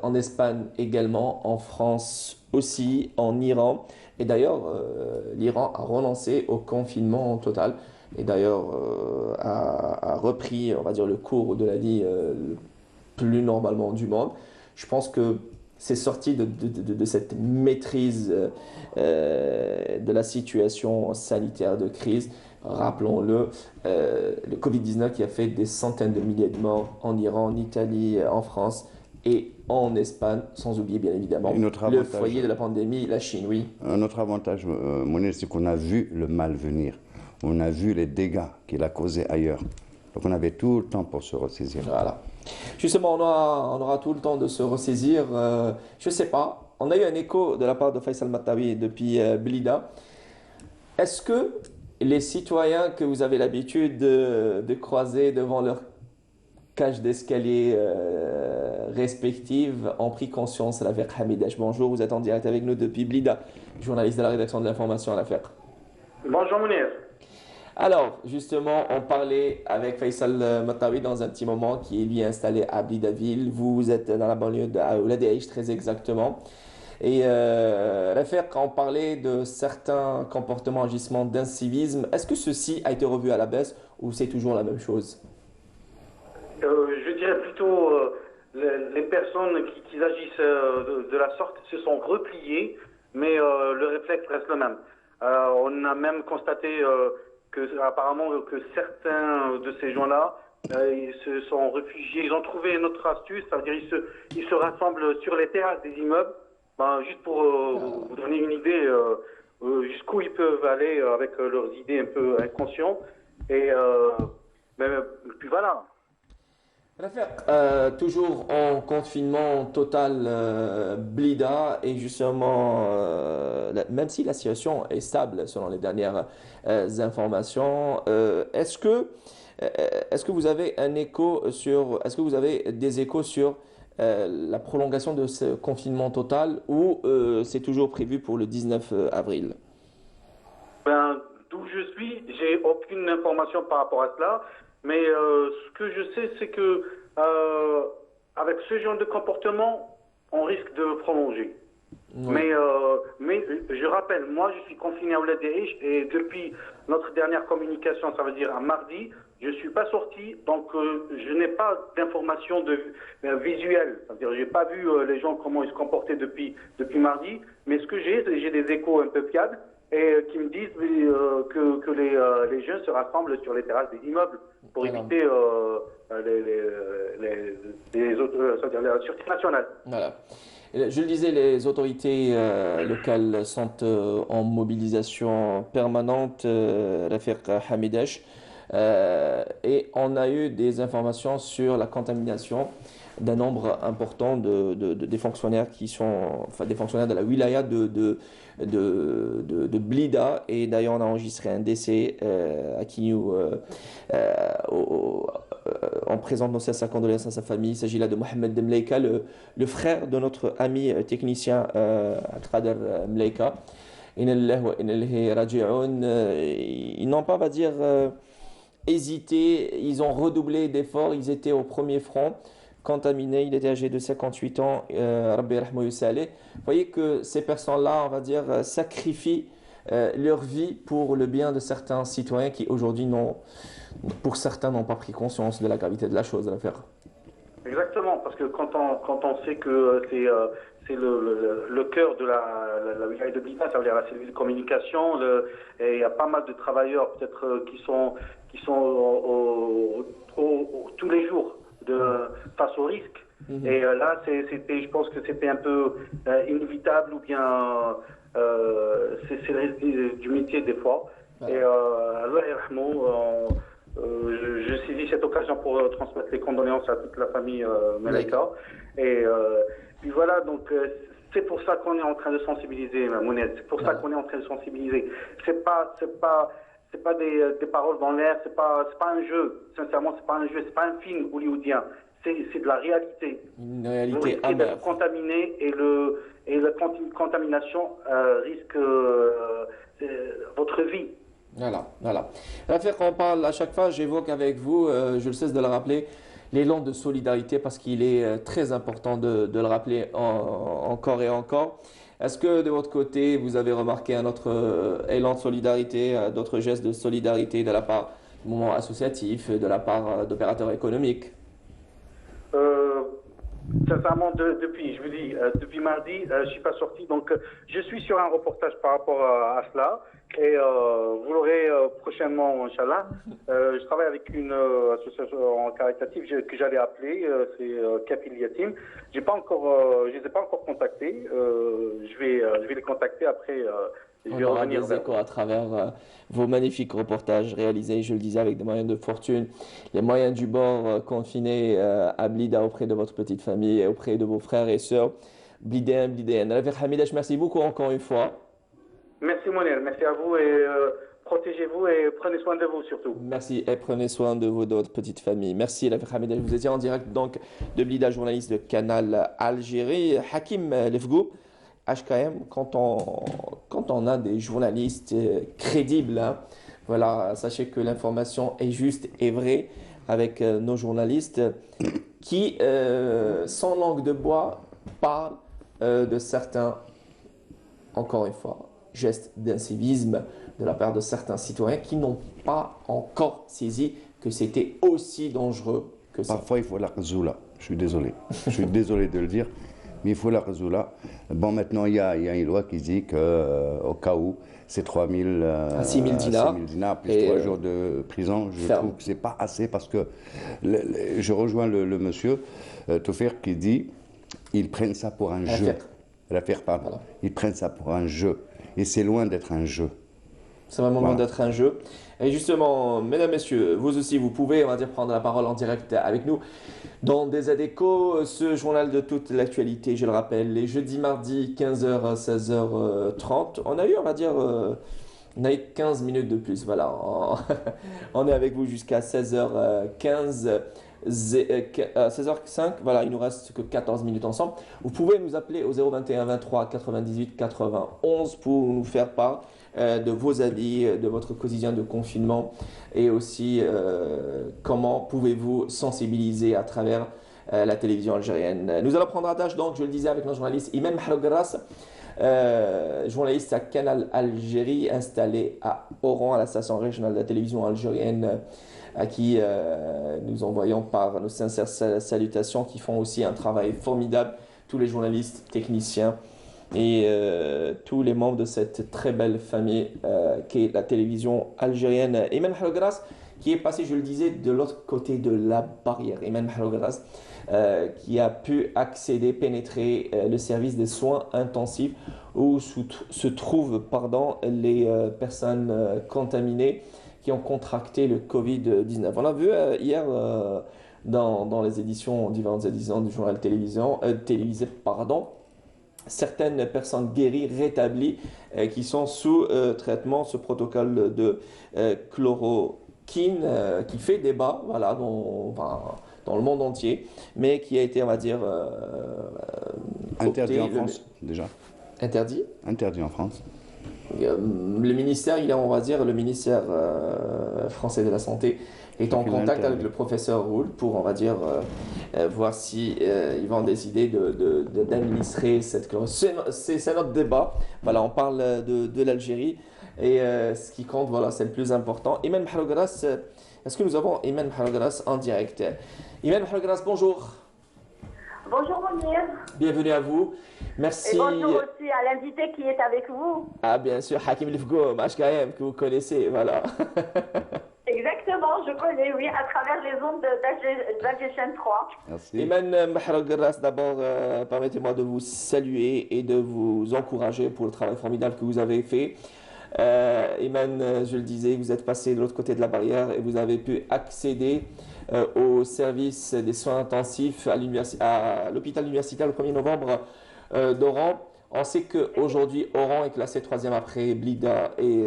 En Espagne également, en France aussi, en Iran. Et d'ailleurs, l'Iran a renoncé au confinement total. Et d'ailleurs, a repris, on va dire, le cours de la vie plus normalement du monde. Je pense que c'est sorti de cette maîtrise de la situation sanitaire de crise. Rappelons-le, le Covid-19 qui a fait des centaines de milliers de morts en Iran, en Italie, en France et en Espagne, sans oublier bien évidemment le foyer de la pandémie, la Chine, oui. Un autre avantage, Mounir, c'est qu'on a vu le mal venir. On a vu les dégâts qu'il a causés ailleurs. Donc on avait tout le temps pour se ressaisir. Voilà. Justement, on aura tout le temps de se ressaisir. Je ne sais pas, on a eu un écho de la part de Faisal Matawi depuis Blida. Est-ce que les citoyens que vous avez l'habitude de croiser devant leur cage d'escalier respective ont pris conscience à l'affaire Hamidesh? Bonjour, vous êtes en direct avec nous depuis Blida, journaliste de la rédaction de l'information à l'affaire. Bonjour Mounir. Alors, justement, on parlait avec Faisal Matawi dans un petit moment qui est lui installé à Blida-Ville. Vous êtes dans la banlieue d'Ouladeïch, très exactement. Et l'affaire, quand on parlait de certains comportements, agissements d'incivisme, est-ce que ceci a été revu à la baisse ou c'est toujours la même chose? Je dirais plutôt les personnes qui agissent de la sorte se sont repliées, mais le réflexe reste le même. On a même constaté apparemment que certains de ces gens-là ils se sont réfugiés, ils ont trouvé une autre astuce, c'est-à-dire ils se rassemblent sur les terrasses des immeubles, juste pour vous donner une idée jusqu'où ils peuvent aller avec leurs idées un peu inconscientes. Et puis voilà. L'affaire, toujours en confinement total, Blida, et justement, même si la situation est stable selon les dernières informations, est-ce que vous avez est-ce que vous avez des échos sur la prolongation de ce confinement total ou c'est toujours prévu pour le 19 avril? D'où je suis, j'ai aucune information par rapport à cela. Mais ce que je sais, c'est que avec ce genre de comportement, on risque de prolonger. Oui. Mais je rappelle, moi je suis confiné à Ouladeïch et depuis notre dernière communication, ça veut dire un mardi, je ne suis pas sorti, donc je n'ai pas d'informations visuelles. C'est-à-dire je n'ai pas vu les gens comment ils se comportaient depuis mardi, mais ce que j'ai des échos un peu fiables et qui me disent que les jeunes se rassemblent sur les terrasses des immeubles pour éviter la sûreté nationale. Voilà. Je le disais, les autorités locales sont en mobilisation permanente, l'affaire Hamidesh, et on a eu des informations sur la contamination d'un nombre important des fonctionnaires des fonctionnaires de la wilaya de Blida, et d'ailleurs on a enregistré un décès à Kinyou on présente nos sincères condoléances à sa famille. Il s'agit là de Mohamed Mleika, le frère de notre ami technicien Al-Qader Mleika. Ils n'ont pas, on va dire, hésité, ils ont redoublé d'efforts, ils étaient au premier front. Contaminé, il était âgé de 58 ans, Rabbi Rahmou Saleh. Vous voyez que ces personnes-là, on va dire, sacrifient leur vie pour le bien de certains citoyens qui aujourd'hui pour certains n'ont pas pris conscience de la gravité de la chose à l'affaire. Exactement, parce que quand on sait que c'est le cœur de la wilaya de Blida, ça veut dire la cellule de communication, et il y a pas mal de travailleurs peut-être qui sont tous les jours face au risque. Et là, je pense que c'était un peu inévitable, ou bien c'est le risque du métier des fois. Et Allah yarhamou, je saisis cette occasion pour transmettre les condoléances à toute la famille Malaika. Et puis voilà, donc c'est pour ça qu'on est en train de sensibiliser, Mounette. C'est pour ça qu'on est en train de sensibiliser. C'est pas des paroles dans l'air. C'est pas un jeu. Sincèrement, c'est pas un jeu. C'est pas un film hollywoodien. C'est de la réalité. Une réalité amère. Vous risquez d'être contaminé et la contamination risque votre vie. Voilà. L'affaire qu'on parle à chaque fois, j'évoque avec vous, je le cesse de le rappeler, l'élan de solidarité, parce qu'il est très important de le rappeler encore et encore. Est-ce que de votre côté, vous avez remarqué un autre élan de solidarité, d'autres gestes de solidarité de la part du mouvement associatif, de la part d'opérateurs économiques? Sincèrement, depuis mardi, je suis pas sorti, donc je suis sur un reportage par rapport à cela, et vous l'aurez prochainement, Inch'Allah. Je travaille avec une association caritative que j'allais appeler, c'est Kafil Yatim. Je les ai pas encore contactés. Je vais les contacter après. On aura des échos à travers vos magnifiques reportages réalisés, je le disais, avec des moyens de fortune, les moyens du bord confinés à Blida auprès de votre petite famille et auprès de vos frères et sœurs. Blidéen. Alafir Hamidesh, merci beaucoup encore une fois. Merci Mounir, merci à vous, et protégez-vous et prenez soin de vous surtout. Merci et prenez soin de vous, de votre petite famille. Merci Alafir Hamidesh. Vous étiez en direct donc de Blida, journaliste de Canal Algérie. Hakim Lefgou. HKM, quand on a des journalistes crédibles, hein, voilà, sachez que l'information est juste et vraie avec nos journalistes qui, sans langue de bois, parlent de certains, encore une fois, gestes d'incivisme de la part de certains citoyens qui n'ont pas encore saisi que c'était aussi dangereux que ça. Parfois, il faut la razoula. Je suis désolé. Je suis désolé de le dire. Mais il faut la razoula. Bon, maintenant, il y a une loi qui dit qu'au cas où, c'est 3 000 à 6 000 dinars, plus 3 jours de prison. Je trouve que ce n'est pas assez, parce que je rejoins le monsieur Tofer qui dit ils prennent ça pour un jeu. L'affaire, pardon. Voilà. Ils prennent ça pour un jeu. Et c'est loin d'être un jeu. C'est vraiment loin d'être un jeu. Et justement, mesdames, messieurs, vous aussi, vous pouvez, on va dire, prendre la parole en direct avec nous dans DZ Echo, ce journal de toute l'actualité, je le rappelle, les jeudis, mardis, 15h à 16h30. On a eu, on va dire, on a eu 15 minutes de plus, voilà. On est avec vous jusqu'à 16h15. 16h05, voilà, il nous reste que 14 minutes ensemble. Vous pouvez nous appeler au 021 23 98 91 pour nous faire part de vos avis, de votre quotidien de confinement, et aussi comment pouvez-vous sensibiliser à travers la télévision algérienne. Nous allons prendre attache, donc, je le disais, avec notre journaliste Imam Halogras, journaliste à Canal Algérie, installé à Oran, à la station régionale de la télévision algérienne, à qui nous envoyons par nos sincères salutations, qui font aussi un travail formidable, tous les journalistes, techniciens et tous les membres de cette très belle famille qui est la télévision algérienne. Imam Halogras, qui est passé, je le disais, de l'autre côté de la barrière. Imam Halogras, qui a pu accéder, pénétrer le service des soins intensifs où se trouvent les personnes contaminées qui ont contracté le Covid-19. On a vu hier dans les éditions, différentes éditions du journal télévisé, certaines personnes guéries, rétablies, qui sont sous traitement, ce protocole de chloroquine qui fait débat, voilà, dans le monde entier, mais qui a été, on va dire, interdit en France, déjà. Interdit ? Interdit en France. Le ministère, on va dire, le ministère français de la Santé est en contact avec le professeur Roule pour, on va dire, voir si ils vont décider d'administrer cette clause. C'est notre débat. Voilà, on parle de l'Algérie et ce qui compte, voilà, c'est le plus important. Iman Mahrogras, est-ce que nous avons Iman Mahrogras en direct? Iman Mahrogras, bonjour. Bonjour Mounir. Bienvenue à vous. Merci. Et bonjour aussi à l'invité qui est avec vous. Ah bien sûr, Hakim Lifgo, Mashkaem, que vous connaissez, voilà. Exactement, je connais, oui, à travers les ondes d'Alger Chaîne 3. Merci. Iman Mahrogras, d'abord, permettez-moi de vous saluer et de vous encourager pour le travail formidable que vous avez fait. Iman, je le disais, vous êtes passé de l'autre côté de la barrière et vous avez pu accéder au service des soins intensifs à l'hôpital universitaire le 1er novembre d'Oran. On sait qu'aujourd'hui, Oran est classé 3e après Blida et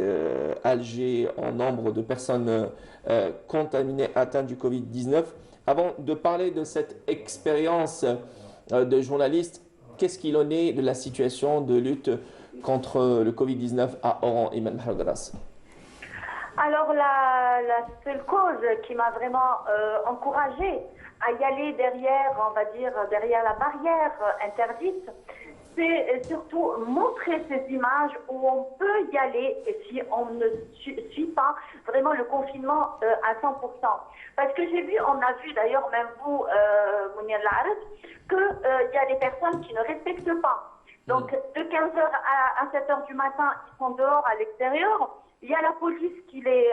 Alger en nombre de personnes contaminées atteintes du Covid-19. Avant de parler de cette expérience de journaliste, qu'est-ce qu'il en est de la situation de lutte contre le Covid-19 à Oran, Iman Mahrogras? Alors, la seule cause qui m'a vraiment encouragée à y aller derrière, on va dire, derrière la barrière interdite, c'est surtout montrer ces images où on peut y aller et si on ne suit pas vraiment le confinement à 100%. Parce que j'ai vu, on a vu d'ailleurs, même vous, Mounir Lahareb, qu'il y a des personnes qui ne respectent pas. Donc, de 15h à 7h du matin, ils sont dehors à l'extérieur. Il y a la police qui les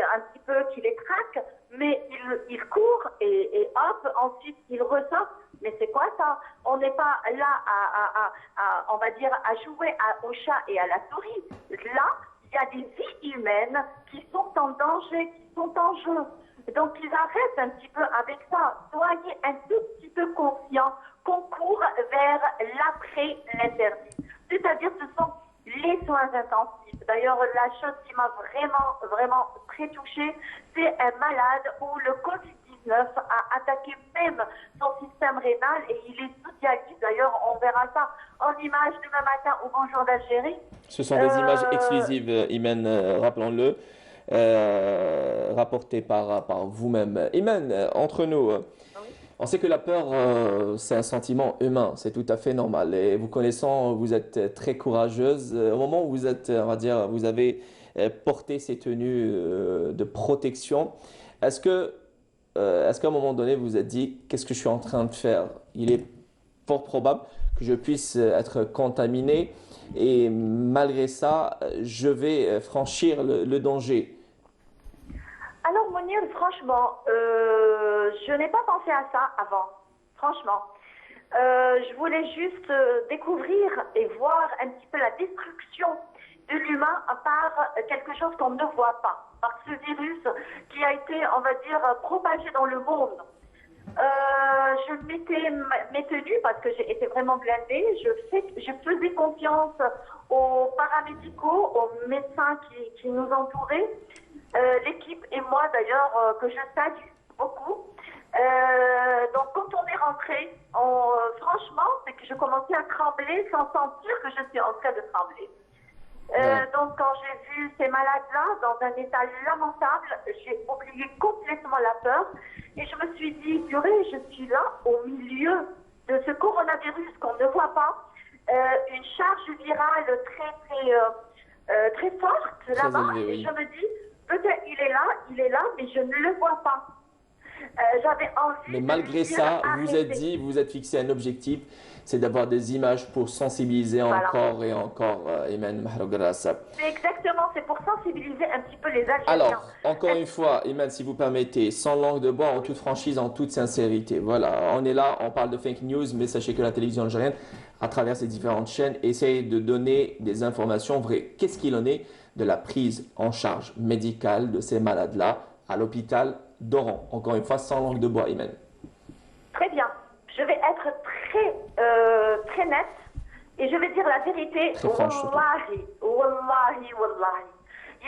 traque, mais ils courent et hop, ensuite ils ressortent. Mais c'est quoi ça? On n'est pas là on va dire, à jouer au chat et à la souris. Là, il y a des vies humaines qui sont en danger, qui sont en jeu. Donc ils arrêtent un petit peu avec ça. Soyez un tout petit peu conscients qu'on court vers l'après l'interdit. C'est-à-dire ce sont les soins intensifs. D'ailleurs, la chose qui m'a vraiment très touchée, c'est un malade où le Covid-19 a attaqué même son système rénal et il est sous dialyse. D'ailleurs, on verra ça en images demain matin au Bonjour d'Algérie. Ce sont des images exclusives, Iman, rappelons-le, rapportées par vous-même. Iman, entre nous, on sait que la peur, c'est un sentiment humain, c'est tout à fait normal. Et vous connaissant, vous êtes très courageuse. Au moment où vous êtes, on va dire, vous avez porté ces tenues de protection, est-ce qu'à un moment donné, vous vous êtes dit, qu'est-ce que je suis en train de faire? Il est fort probable que je puisse être contaminé et malgré ça, je vais franchir le danger. Alors Mounir, franchement, je n'ai pas pensé à ça avant, franchement. Je voulais juste découvrir et voir un petit peu la destruction de l'humain par quelque chose qu'on ne voit pas, par ce virus qui a été, on va dire, propagé dans le monde. Je m'étais maintenue parce que j'ai été vraiment blindée. Je faisais confiance aux paramédicaux, aux médecins qui nous entouraient. L'équipe et moi d'ailleurs que je salue beaucoup. Donc quand on est rentré, franchement, c'est que je commençais à trembler sans sentir que je suis en train de trembler. Donc quand j'ai vu ces malades-là dans un état lamentable, j'ai oublié complètement la peur et je me suis dit, purée, je suis là au milieu de ce coronavirus qu'on ne voit pas, une charge virale très forte là-bas, et je me dis, peut-être il est là, mais je ne le vois pas. J'avais envie. Mais malgré ça, vous vous êtes fixé un objectif, c'est d'avoir des images pour sensibiliser encore et encore Iman Mahrogras. Exactement, c'est pour sensibiliser un petit peu les Algériens. Alors, encore une fois, Iman, si vous permettez, sans langue de bois, en toute franchise, en toute sincérité. Voilà, on est là, on parle de fake news, mais sachez que la télévision algérienne, à travers ses différentes chaînes, essaye de donner des informations vraies. Qu'est-ce qu'il en est de la prise en charge médicale de ces malades-là à l'hôpital d'Oran? Encore une fois, sans langue de bois, Iman. Très bien. Je vais être très nette et je vais dire la vérité. Wallahi.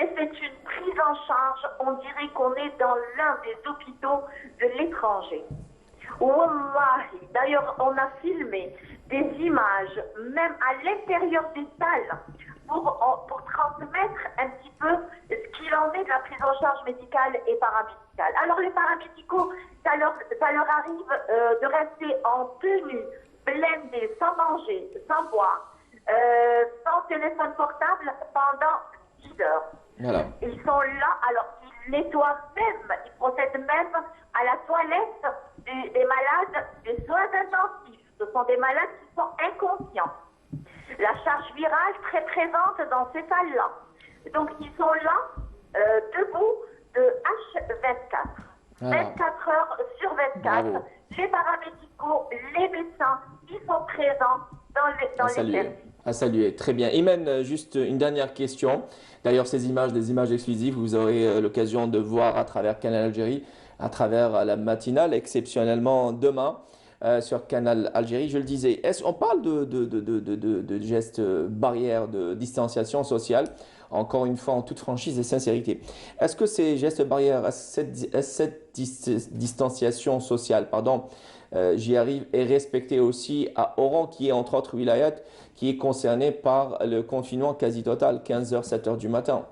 Et c'est une prise en charge, on dirait qu'on est dans l'un des hôpitaux de l'étranger. Wallahi. D'ailleurs, on a filmé des images, même à l'intérieur des salles, pour transmettre un petit peu ce qu'il en est de la prise en charge médicale et paramédicale. Alors les paramédicaux, ça leur arrive de rester en tenue, blindés, sans manger, sans boire, sans téléphone portable pendant 10 heures. Voilà. Ils sont là, alors ils nettoient même, ils procèdent même à la toilette des malades des soins intensifs. Ce sont des malades qui sont inconscients. La charge virale très présente dans ces salles-là. Donc ils sont là, debout de H24. Voilà. 24 heures sur 24. Bravo. Les paramédicaux, les médecins, ils sont présents dans les services. À saluer, très bien. Imen, juste une dernière question. D'ailleurs, ces images, des images exclusives, vous aurez l'occasion de voir à travers Canal Algérie, à travers la matinale, exceptionnellement demain sur Canal Algérie. Je le disais, on parle de gestes barrières, de distanciation sociale, encore une fois en toute franchise et sincérité. Est-ce que ces gestes barrières, cette distanciation sociale, j'y arrive, est respectée aussi à Oran, qui est entre autres wilayat, qui est concerné par le confinement quasi total, 15h, 7h du matin?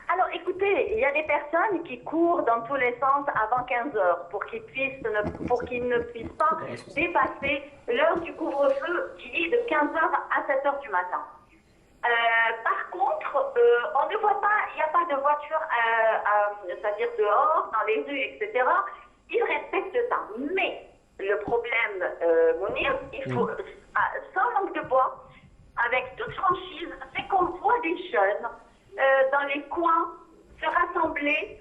Alors écoutez, il y a des personnes qui courent dans tous les sens avant 15h pour qu'ils ne puissent pas dépasser l'heure du couvre-feu qui est de 15h à 7h du matin. Par contre, on ne voit pas, il n'y a pas de voiture, c'est-à-dire dehors, dans les rues, etc. Ils respectent ça. Mais le problème, Mounir, il faut, sans langue de bois, avec toute franchise, c'est qu'on voit des jeunes dans les coins se rassembler.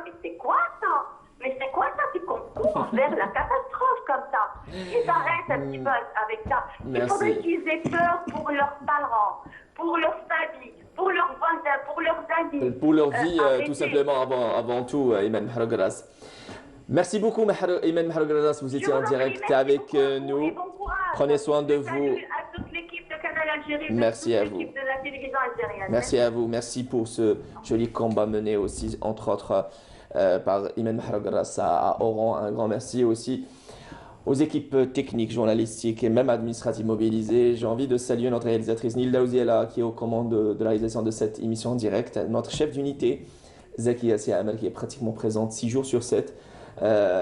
Mais c'est quoi ça? Mais c'est quoi ça? C'est qu'on court vers la catastrophe comme ça. Ils arrêtent un petit peu avec ça. Merci. Il faudrait qu'ils aient peur pour leurs parents, pour leurs familles, pour leurs voisins, pour leurs amis. Pour leur vie, tout simplement, avant tout, Imen Mahrogras. Merci beaucoup, Imen Mahrogras. Vous étiez en direct avec nous. Prenez soin de vous. À toute l'équipe de Canal Algérie, Merci à vous. l'équipe de la télévision algérienne. Merci à vous. Merci pour ce joli combat mené aussi, entre autres, par Imen Mahrogras à Oran. Un grand merci aussi aux équipes techniques, journalistiques et même administratives mobilisées. J'ai envie de saluer notre réalisatrice Nilda Ouziela qui est aux commandes de la réalisation de cette émission en direct. Notre chef d'unité, Zaki Yassia Amel, qui est pratiquement présente 6 jours sur 7.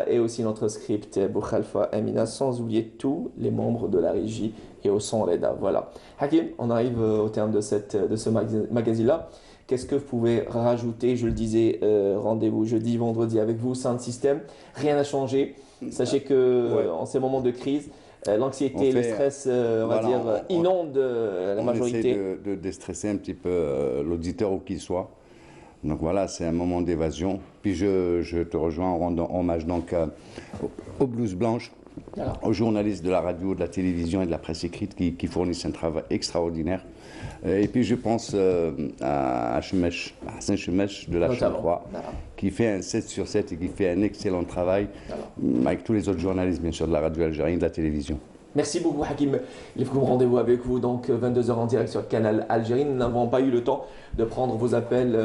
Et aussi notre script Boukhalfa Amina, sans oublier tous les membres de la régie et au son Reda. Voilà. Hakim, on arrive au terme de ce magazine-là. Qu'est-ce que vous pouvez rajouter? Je le disais, rendez-vous jeudi, vendredi avec vous, Sound System. Rien n'a changé. Sachez que en ces moments de crise, l'anxiété, le stress, inondent la majorité. On essaie de déstresser un petit peu l'auditeur où qu'il soit. Donc voilà, c'est un moment d'évasion. Puis je te rejoins en rendant hommage donc aux blouses blanches, aux journalistes de la radio, de la télévision et de la presse écrite qui fournissent un travail extraordinaire. Et puis je pense à Hassan Chemesh de la chaîne 3, qui fait un 7 sur 7 et qui fait un excellent travail avec tous les autres journalistes, bien sûr, de la radio algérienne et de la télévision. Merci beaucoup Hakim. Il faut rendez-vous avec vous donc 22h en direct sur Canal Algérie. Nous n'avons pas eu le temps de prendre vos appels.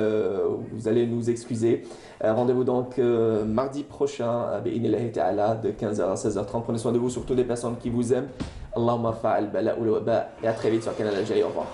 Vous allez nous excuser. Rendez-vous donc mardi prochain de 15h à 16h30. Prenez soin de vous, surtout des personnes qui vous aiment. Allahumma fa'al bala ou et à très vite sur Canal Algérie. Au revoir.